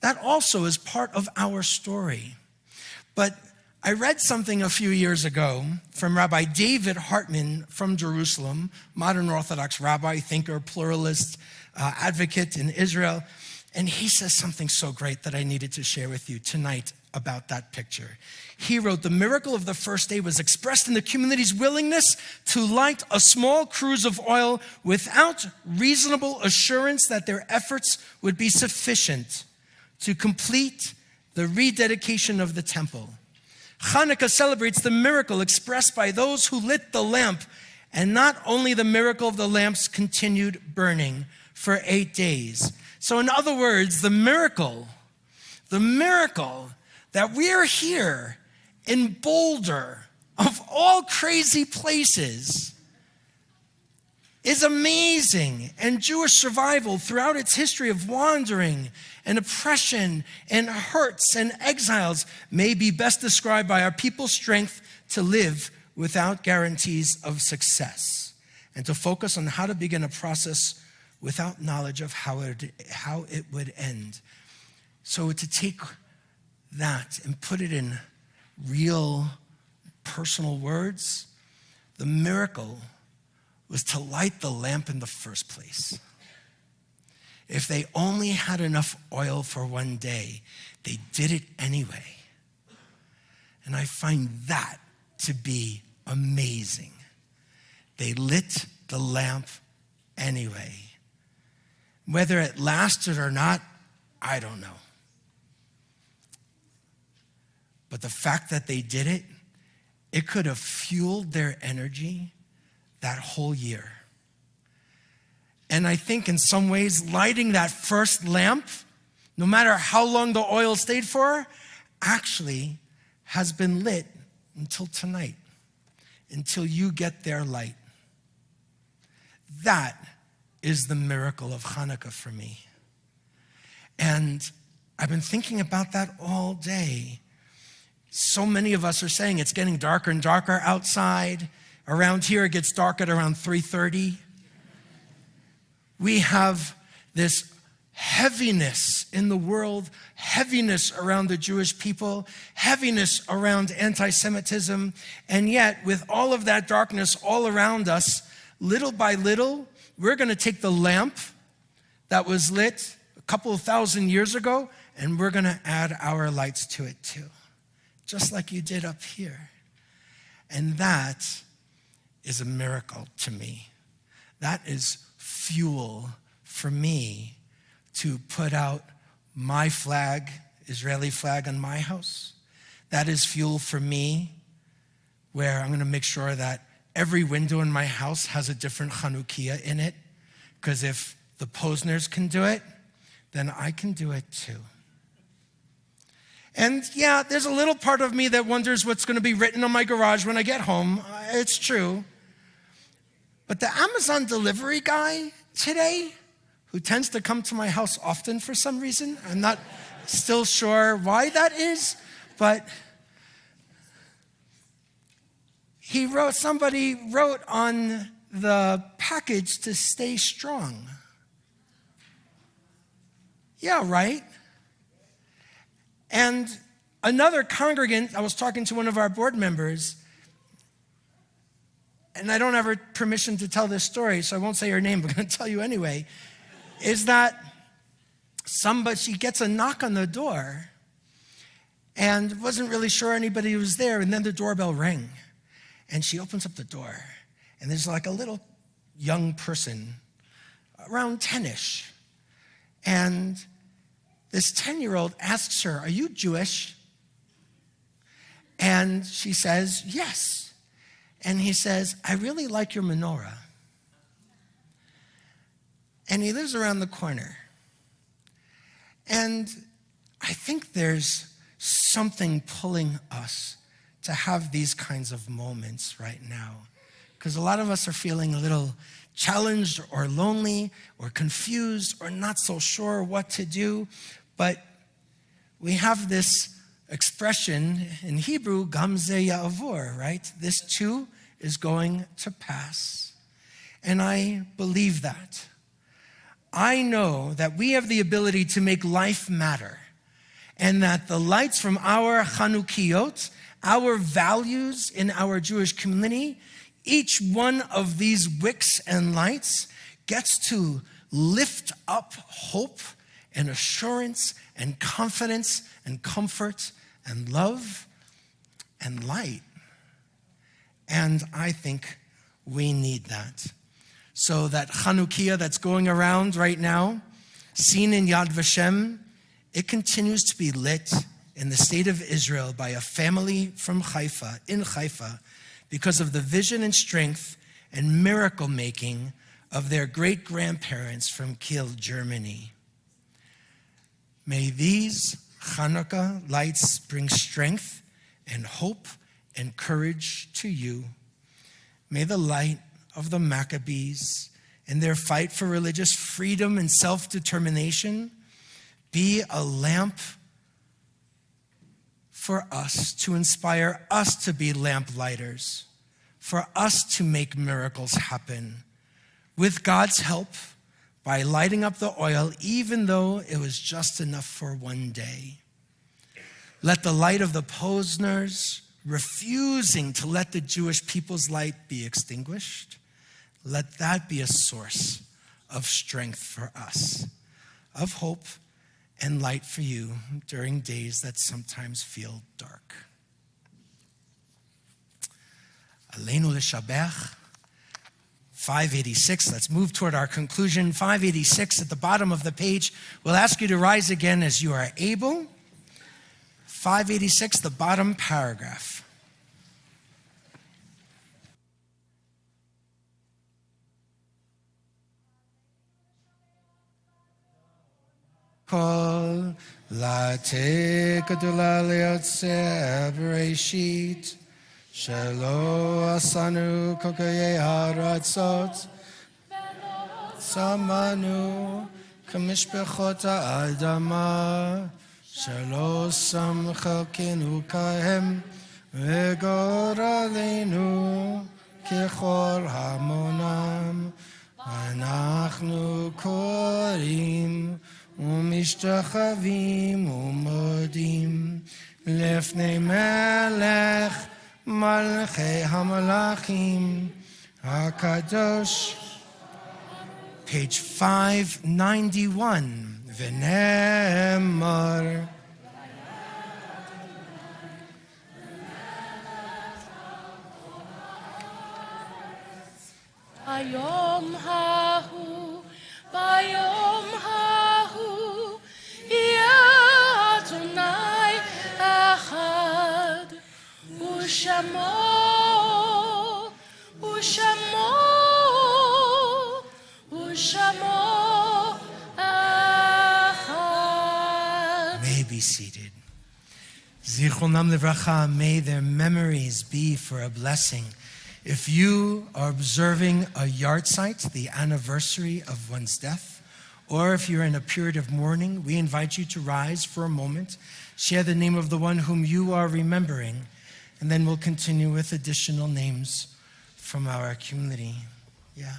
That also is part of our story. But I read something a few years ago from Rabbi David Hartman from Jerusalem, modern Orthodox rabbi, thinker, pluralist, advocate in Israel. And he says something so great that I needed to share with you tonight about that picture. He wrote, "The miracle of the first day was expressed in the community's willingness to light a small cruse of oil without reasonable assurance that their efforts would be sufficient to complete the rededication of the temple. Hanukkah celebrates the miracle expressed by those who lit the lamp, and not only the miracle of the lamp's continued burning for 8 days." So in other words, the miracle that we're here in Boulder, of all crazy places, is amazing. And Jewish survival throughout its history of wandering and oppression and hurts and exiles may be best described by our people's strength to live without guarantees of success and to focus on how to begin a process without knowledge of how it would end. So to take that and put it in real personal words, the miracle was to light the lamp in the first place. If they only had enough oil for one day, they did it anyway. And I find that to be amazing. They lit the lamp anyway. Whether it lasted or not, I don't know. But the fact that they did it, it could have fueled their energy that whole year. And I think in some ways, lighting that first lamp, no matter how long the oil stayed for, actually has been lit until tonight, until you get their light. That is the miracle of Hanukkah for me. And I've been thinking about that all day. So many of us are saying it's getting darker and darker outside. Around here, it gets dark at around 3:30. We have this heaviness in the world, heaviness around the Jewish people, heaviness around anti-Semitism. And yet, with all of that darkness all around us, little by little, we're going to take the lamp that was lit a couple of thousand years ago, and we're going to add our lights to it too, just like you did up here. And that is a miracle to me. That is fuel for me to put out my flag, Israeli flag, on my house. That is fuel for me, where I'm going to make sure that every window in my house has a different Chanukiah in it, because if the Posners can do it, then I can do it too. And yeah, there's a little part of me that wonders what's going to be written on my garage when I get home. It's true. But the Amazon delivery guy today, who tends to come to my house often for some reason, I'm not still sure why that is, but somebody wrote on the package to stay strong. Yeah, right? And another congregant, I was talking to one of our board members, and I don't have permission to tell this story, so I won't say her name, but I'm going to tell you anyway, is that she gets a knock on the door and wasn't really sure anybody was there, and then the doorbell rang. And she opens up the door, and there's like a little young person, around 10-ish. And this 10-year-old asks her, "Are you Jewish?" And she says, "Yes." And he says, "I really like your menorah." And he lives around the corner. And I think there's something pulling us to have these kinds of moments right now. Because a lot of us are feeling a little challenged or lonely or confused or not so sure what to do. But we have this expression in Hebrew, Gam ze ya'avor, right? This too is going to pass. And I believe that. I know that we have the ability to make life matter, and that the lights from our Chanukiot, our values in our Jewish community, each one of these wicks and lights gets to lift up hope and assurance and confidence and comfort and love and light. And I think we need that. So that Chanukiah that's going around right now, seen in Yad Vashem, it continues to be lit in the state of Israel by a family from Haifa, in Haifa, because of the vision and strength and miracle making of their great-grandparents from Kiel, Germany. May these Hanukkah lights bring strength and hope and courage to you. May the light of the Maccabees in their fight for religious freedom and self-determination be a lamp for us, to inspire us to be lamplighters, for us to make miracles happen with God's help by lighting up the oil, even though it was just enough for one day. Let the light of the Posners refusing to let the Jewish people's light be extinguished, let that be a source of strength for us, of hope and light for you during days that sometimes feel dark. Aleinu l'shabech 586. Let's move toward our conclusion. 586 at the bottom of the page. We'll ask you to rise again as you are able. 586, the bottom paragraph. Kol late gadula leotzeh bereshit shelo asanu kokayei haratzot samanu kamishpechot ha'adama shelo samcha kenukahem vegor aleinu kechor hamonam anachnu korim ומשתחווים ומודים לפני מלך מלכי המלאכים הקדוש. Page 591. ונאמר ביום ההוא, ביום ההוא, יהיה אדוני אחד, ושמו, ושמו, ושמו אחד. May be seated. Zichronam Livracha, may their memories be for a blessing. If you are observing a yahrzeit, the anniversary of one's death, or if you're in a period of mourning, we invite you to rise for a moment, share the name of the one whom you are remembering, and then we'll continue with additional names from our community. Yeah.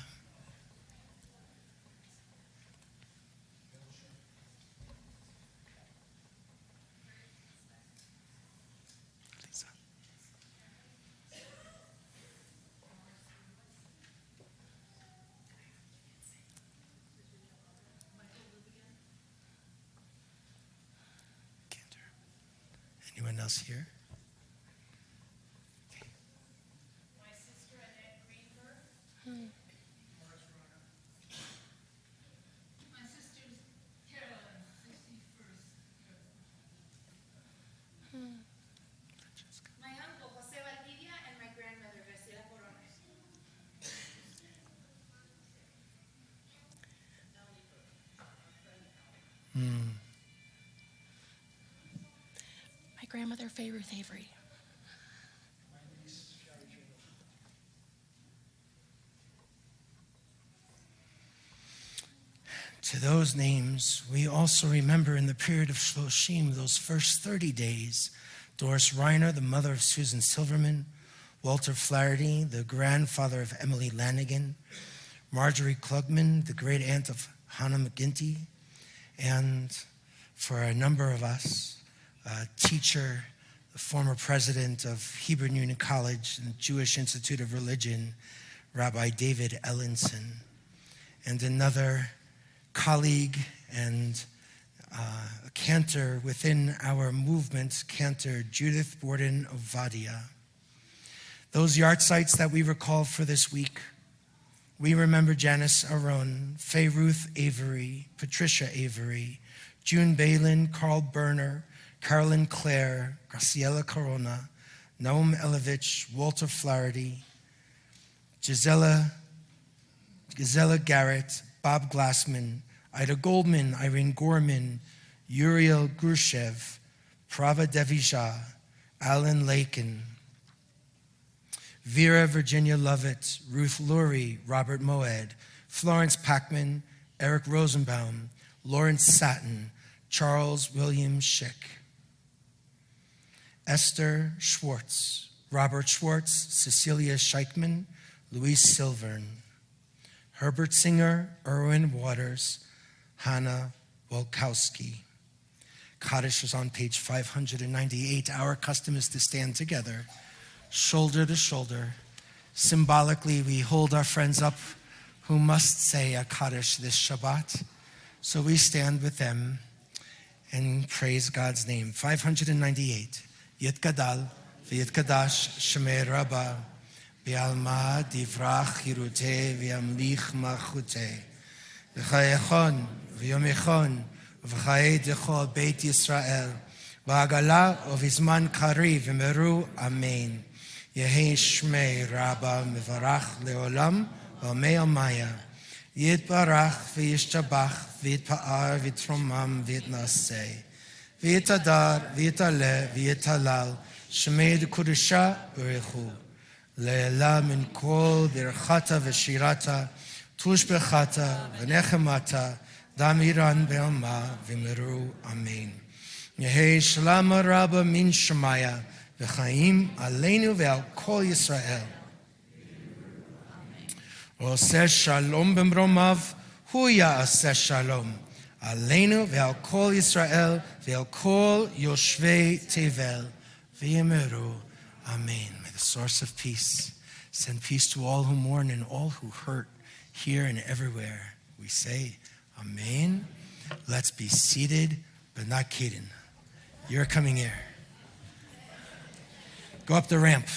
Anyone else here? Okay. My sister Annette Greenberg. My sister's Carolyn, 61st. My uncle Jose Valdivia and my grandmother Graciela Corona. My grandmother, Faye Ruth Avery. To those names, we also remember in the period of Shloshim, those first 30 days, Doris Reiner, the mother of Susan Silverman, Walter Flaherty, the grandfather of Emily Lanigan, Marjorie Klugman, the great aunt of Hannah McGinty, and for a number of us, a teacher, the former president of Hebrew Union College and Jewish Institute of Religion, Rabbi David Ellinson, and another colleague and a cantor within our movement, cantor Judith Borden Ovadia. Those yahrzeits that we recall for this week, we remember Janice Aron, Faye Ruth Avery, Patricia Avery, June Balin, Carl Berner, Carolyn Clare, Graciela Corona, Naum Elovich, Walter Flaherty, Gisela Garrett, Bob Glassman, Ida Goldman, Irene Gorman, Uriel Gurshev, Prava Devija, Alan Lakin, Vera Virginia Lovett, Ruth Lurie, Robert Moed, Florence Packman, Eric Rosenbaum, Lawrence Satin, Charles William Schick, Esther Schwartz, Robert Schwartz, Cecilia Scheichman, Louise Silvern, Herbert Singer, Erwin Waters, Hannah Wolkowski. Kaddish is on page 598. Our custom is to stand together, shoulder to shoulder. Symbolically, we hold our friends up who must say a Kaddish this Shabbat. So we stand with them and praise God's name. 598. Yitgadal v'yitkadash Shemei Rabbah בעלמא דברח חירותי וימליך מלכותי. וחייכון ויומכון ובחיי דכל בית ישראל, בעגלה ובזמן קריב ומרו אמן. יהי שמי רבה מברך לעולם ועמי עמיה. יתברך וישתבח ויתפאר ויתרומם ויתנשא. ויתהדר ויתעלה ויתהלל שמי דקודשה ברכו. לעילה מן כל ברכתה ושירתה, תושבחתה ונחמתה, דמירן בעלמה ומרו אמן. יהי שלמה רבה מן שמיה, וחיים עלינו ועל כל ישראל. עושה שלום במרומיו, הוא יעשה שלום. עלינו ועל כל ישראל ועל כל יושבי תבל, ויאמרו amen. May the source of peace send peace to all who mourn and all who hurt here and everywhere. We say amen. Let's be seated, but not kidding. You're coming here. Go up the ramp.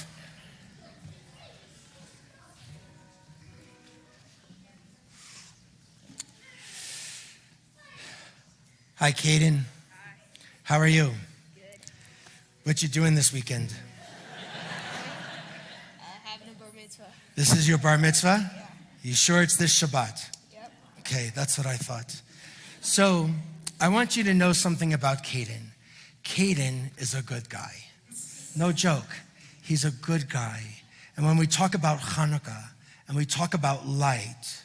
Hi, Caden. How are you? Good. What you doing this weekend? Having a bar mitzvah. This is your bar mitzvah? Yeah. You sure it's this Shabbat? Yep. Okay, that's what I thought. So, I want you to know something about Caden. Caden is a good guy. No joke. He's a good guy. And when we talk about Chanukah and we talk about light,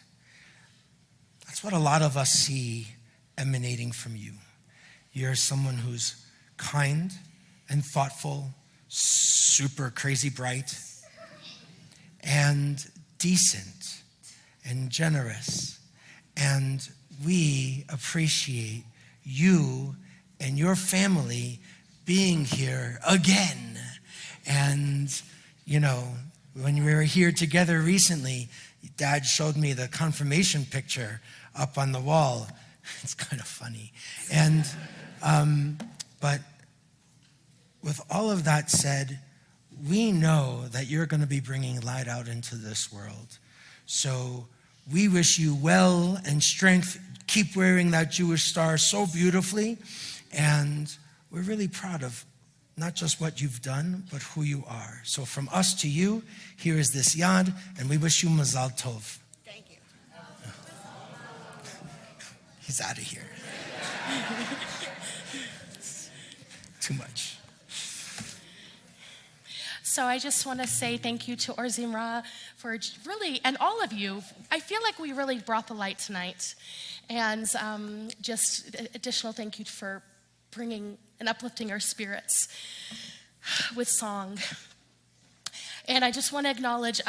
that's what a lot of us see emanating from you. You're someone who's kind and thoughtful, super crazy bright, and decent and generous. And we appreciate you and your family being here again. And, you know, when we were here together recently, Dad showed me the confirmation picture up on the wall. It's kind of funny. And, but with all of that said, we know that you're going to be bringing light out into this world. So we wish you well and strength. Keep wearing that Jewish star so beautifully. And we're really proud of not just what you've done, but who you are. So from us to you, here is this yad, and we wish you mazal tov. Thank you. He's out of here. Too much. So I just want to say thank you to Or Zimrah for really, and all of you. I feel like we really brought the light tonight. And just additional thank you for bringing and uplifting our spirits with song. And I just want to acknowledge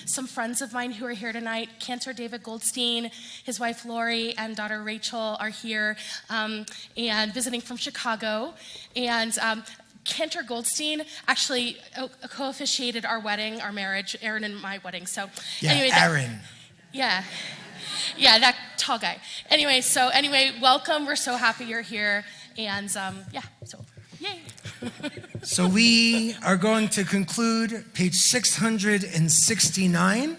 some friends of mine who are here tonight. Cantor David Goldstein, his wife Lori, and daughter Rachel are here and visiting from Chicago. And Cantor Goldstein actually co-officiated our wedding, our marriage, Aaron and my wedding. So Yeah, anyway, Aaron. Yeah, that tall guy. Anyway, welcome. We're so happy you're here. And yay. So we are going to conclude page 669.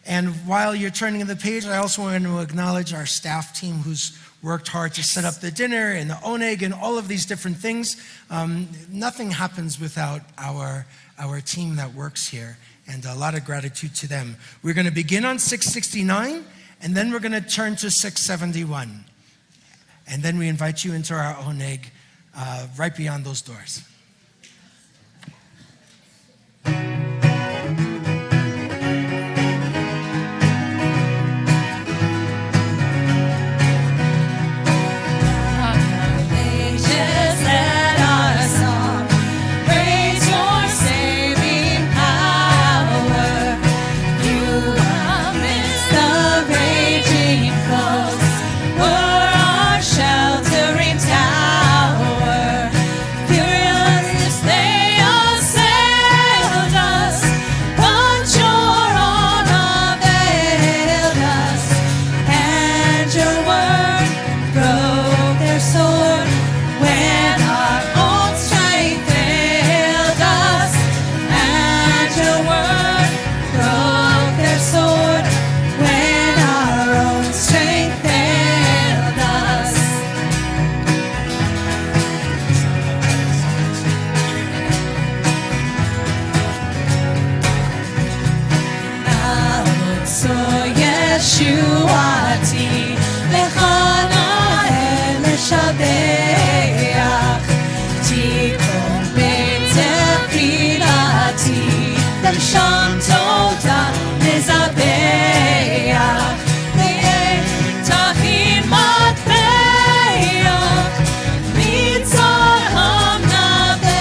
And while you're turning the page, I also want to acknowledge our staff team who's worked hard to set up the dinner and the oneg and all of these different things. Nothing happens without our team that works here, and a lot of gratitude to them. We're going to begin on 669, and then we're going to turn to 671. And then we invite you into our oneg right beyond those doors. Sheltering tower, pure תשועתי, לך נאה לשבח. תיכון בית תפילתי, ושם תודה נזבח. ואין תכין מטבח, מצר המנבח.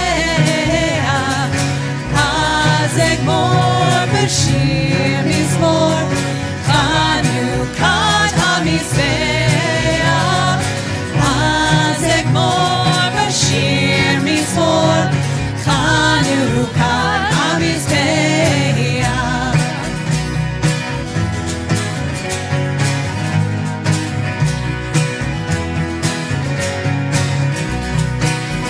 אז אגמור בשיר מזמור, חנוכת המזבח. אז אגמור בשיר מזמור, חנוכת המזבח.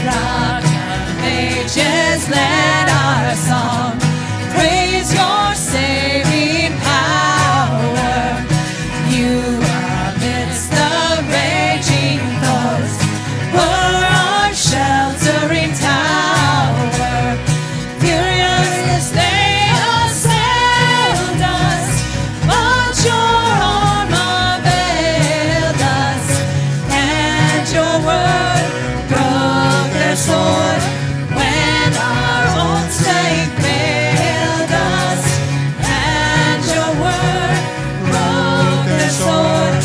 Rock of Ages, let our song praise your saving power. You amidst the raging foes were our sheltering tower. Furious they assailed us, but your arm availed us, and your word broke their sword when our own strength failed us. And your word broke their sword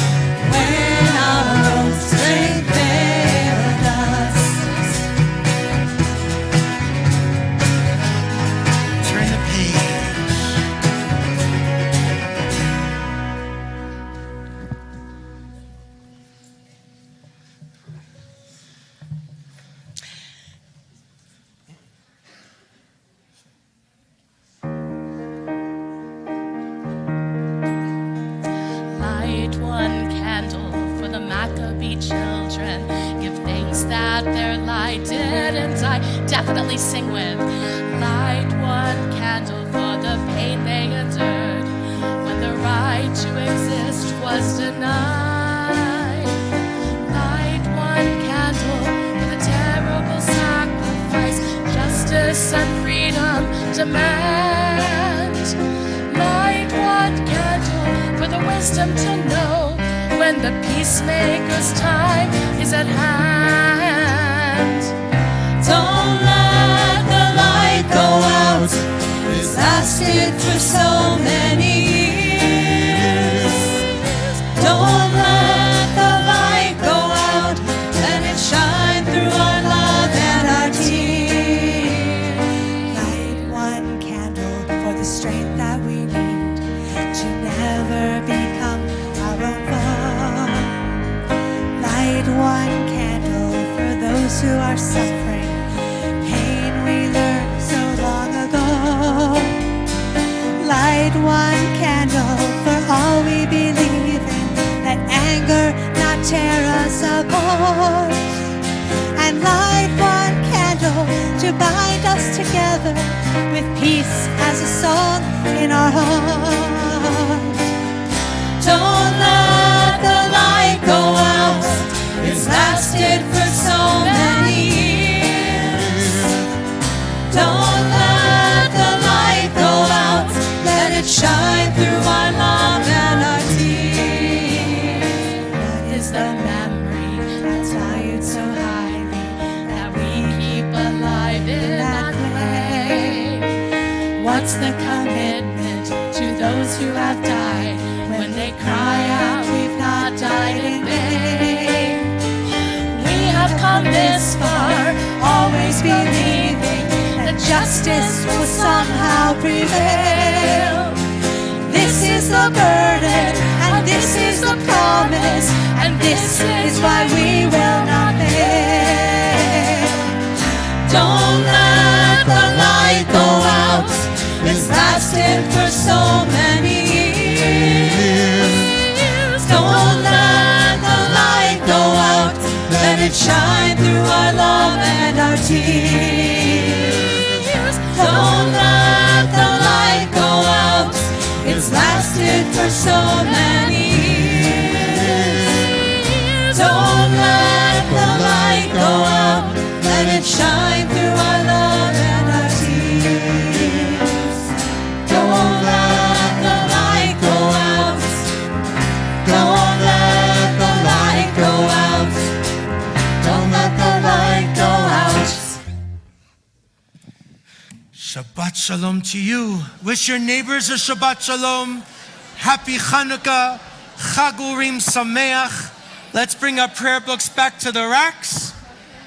when our own strength failed us. Turn the page. Light one candle for the Maccabee children. Give thanks that their light didn't die. Definitely sing with. Light one candle for the pain they endured when the right to exist was denied. Light one candle for the terrible sacrifice justice and freedom demand. Light one candle for the wisdom to know when the peacemaker's time is at hand. Don't let the light go out. It's lasted for so many years. Don't let the light go out. Let it shine through our love and our tears. Light one candle for the strength that we need to never become our own foe. Light one candle for those who are suffering pain we learned so long ago. Light one candle for all we believe in, let anger not tear us apart. And light one candle to bind us together with peace as a song in our hearts. Don't let the light go out. It's lasted for so many years. Don't let the light go out. Let it shine through our love and our tears. What is the memory that's valued so highly that we keep alive in that way? What's the commitment to those who have died when they cry out, we've not died in vain? We have come this far, always believing that justice will somehow prevail. This is the burden, and this is the promise, and this is why we will not fail. Don't let the light go out. It's lasted for so many years. Don't let the light go out. Let it shine through our love and our tears. Don't let the light go out. It's lasted for so many years. Don't let the light go out. Let it shine through our love and our tears. Don't let the light go out. Shabbat Shalom to you. Wish your neighbors a Shabbat Shalom. Happy Chanukah. Chag Urim Sameach. Let's bring our prayer books back to the racks.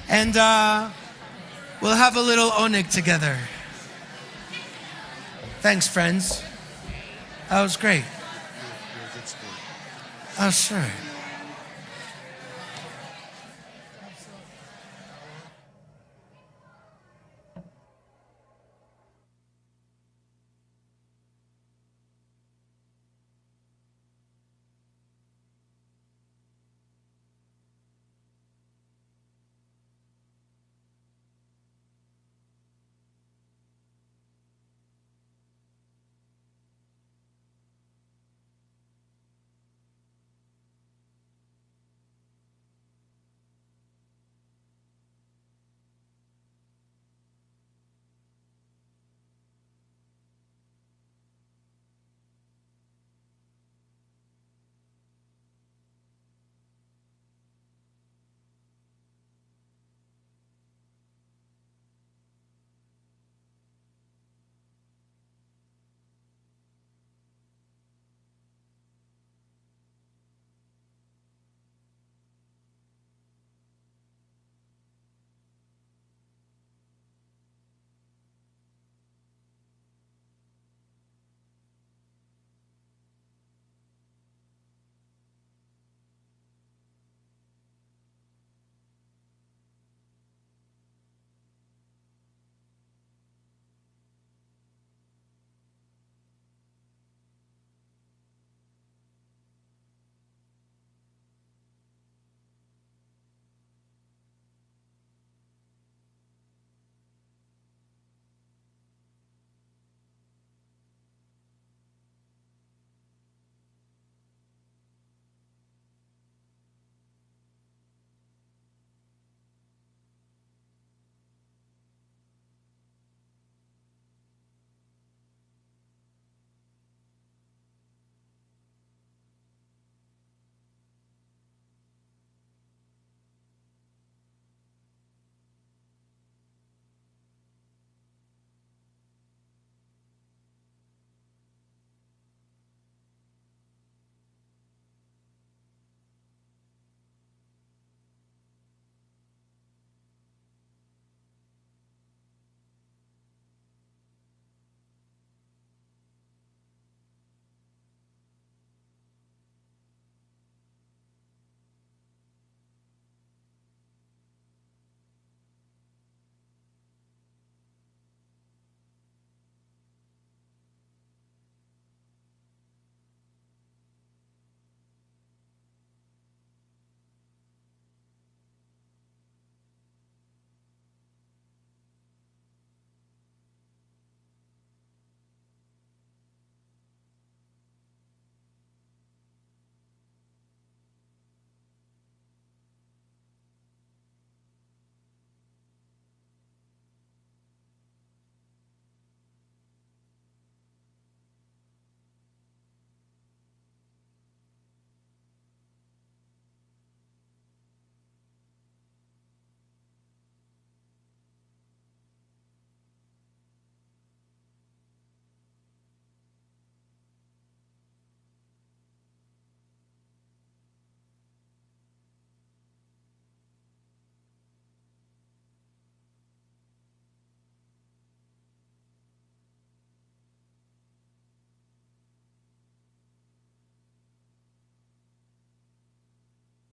And we'll have a little oneg together. Thanks, friends. That was great. Oh, sure.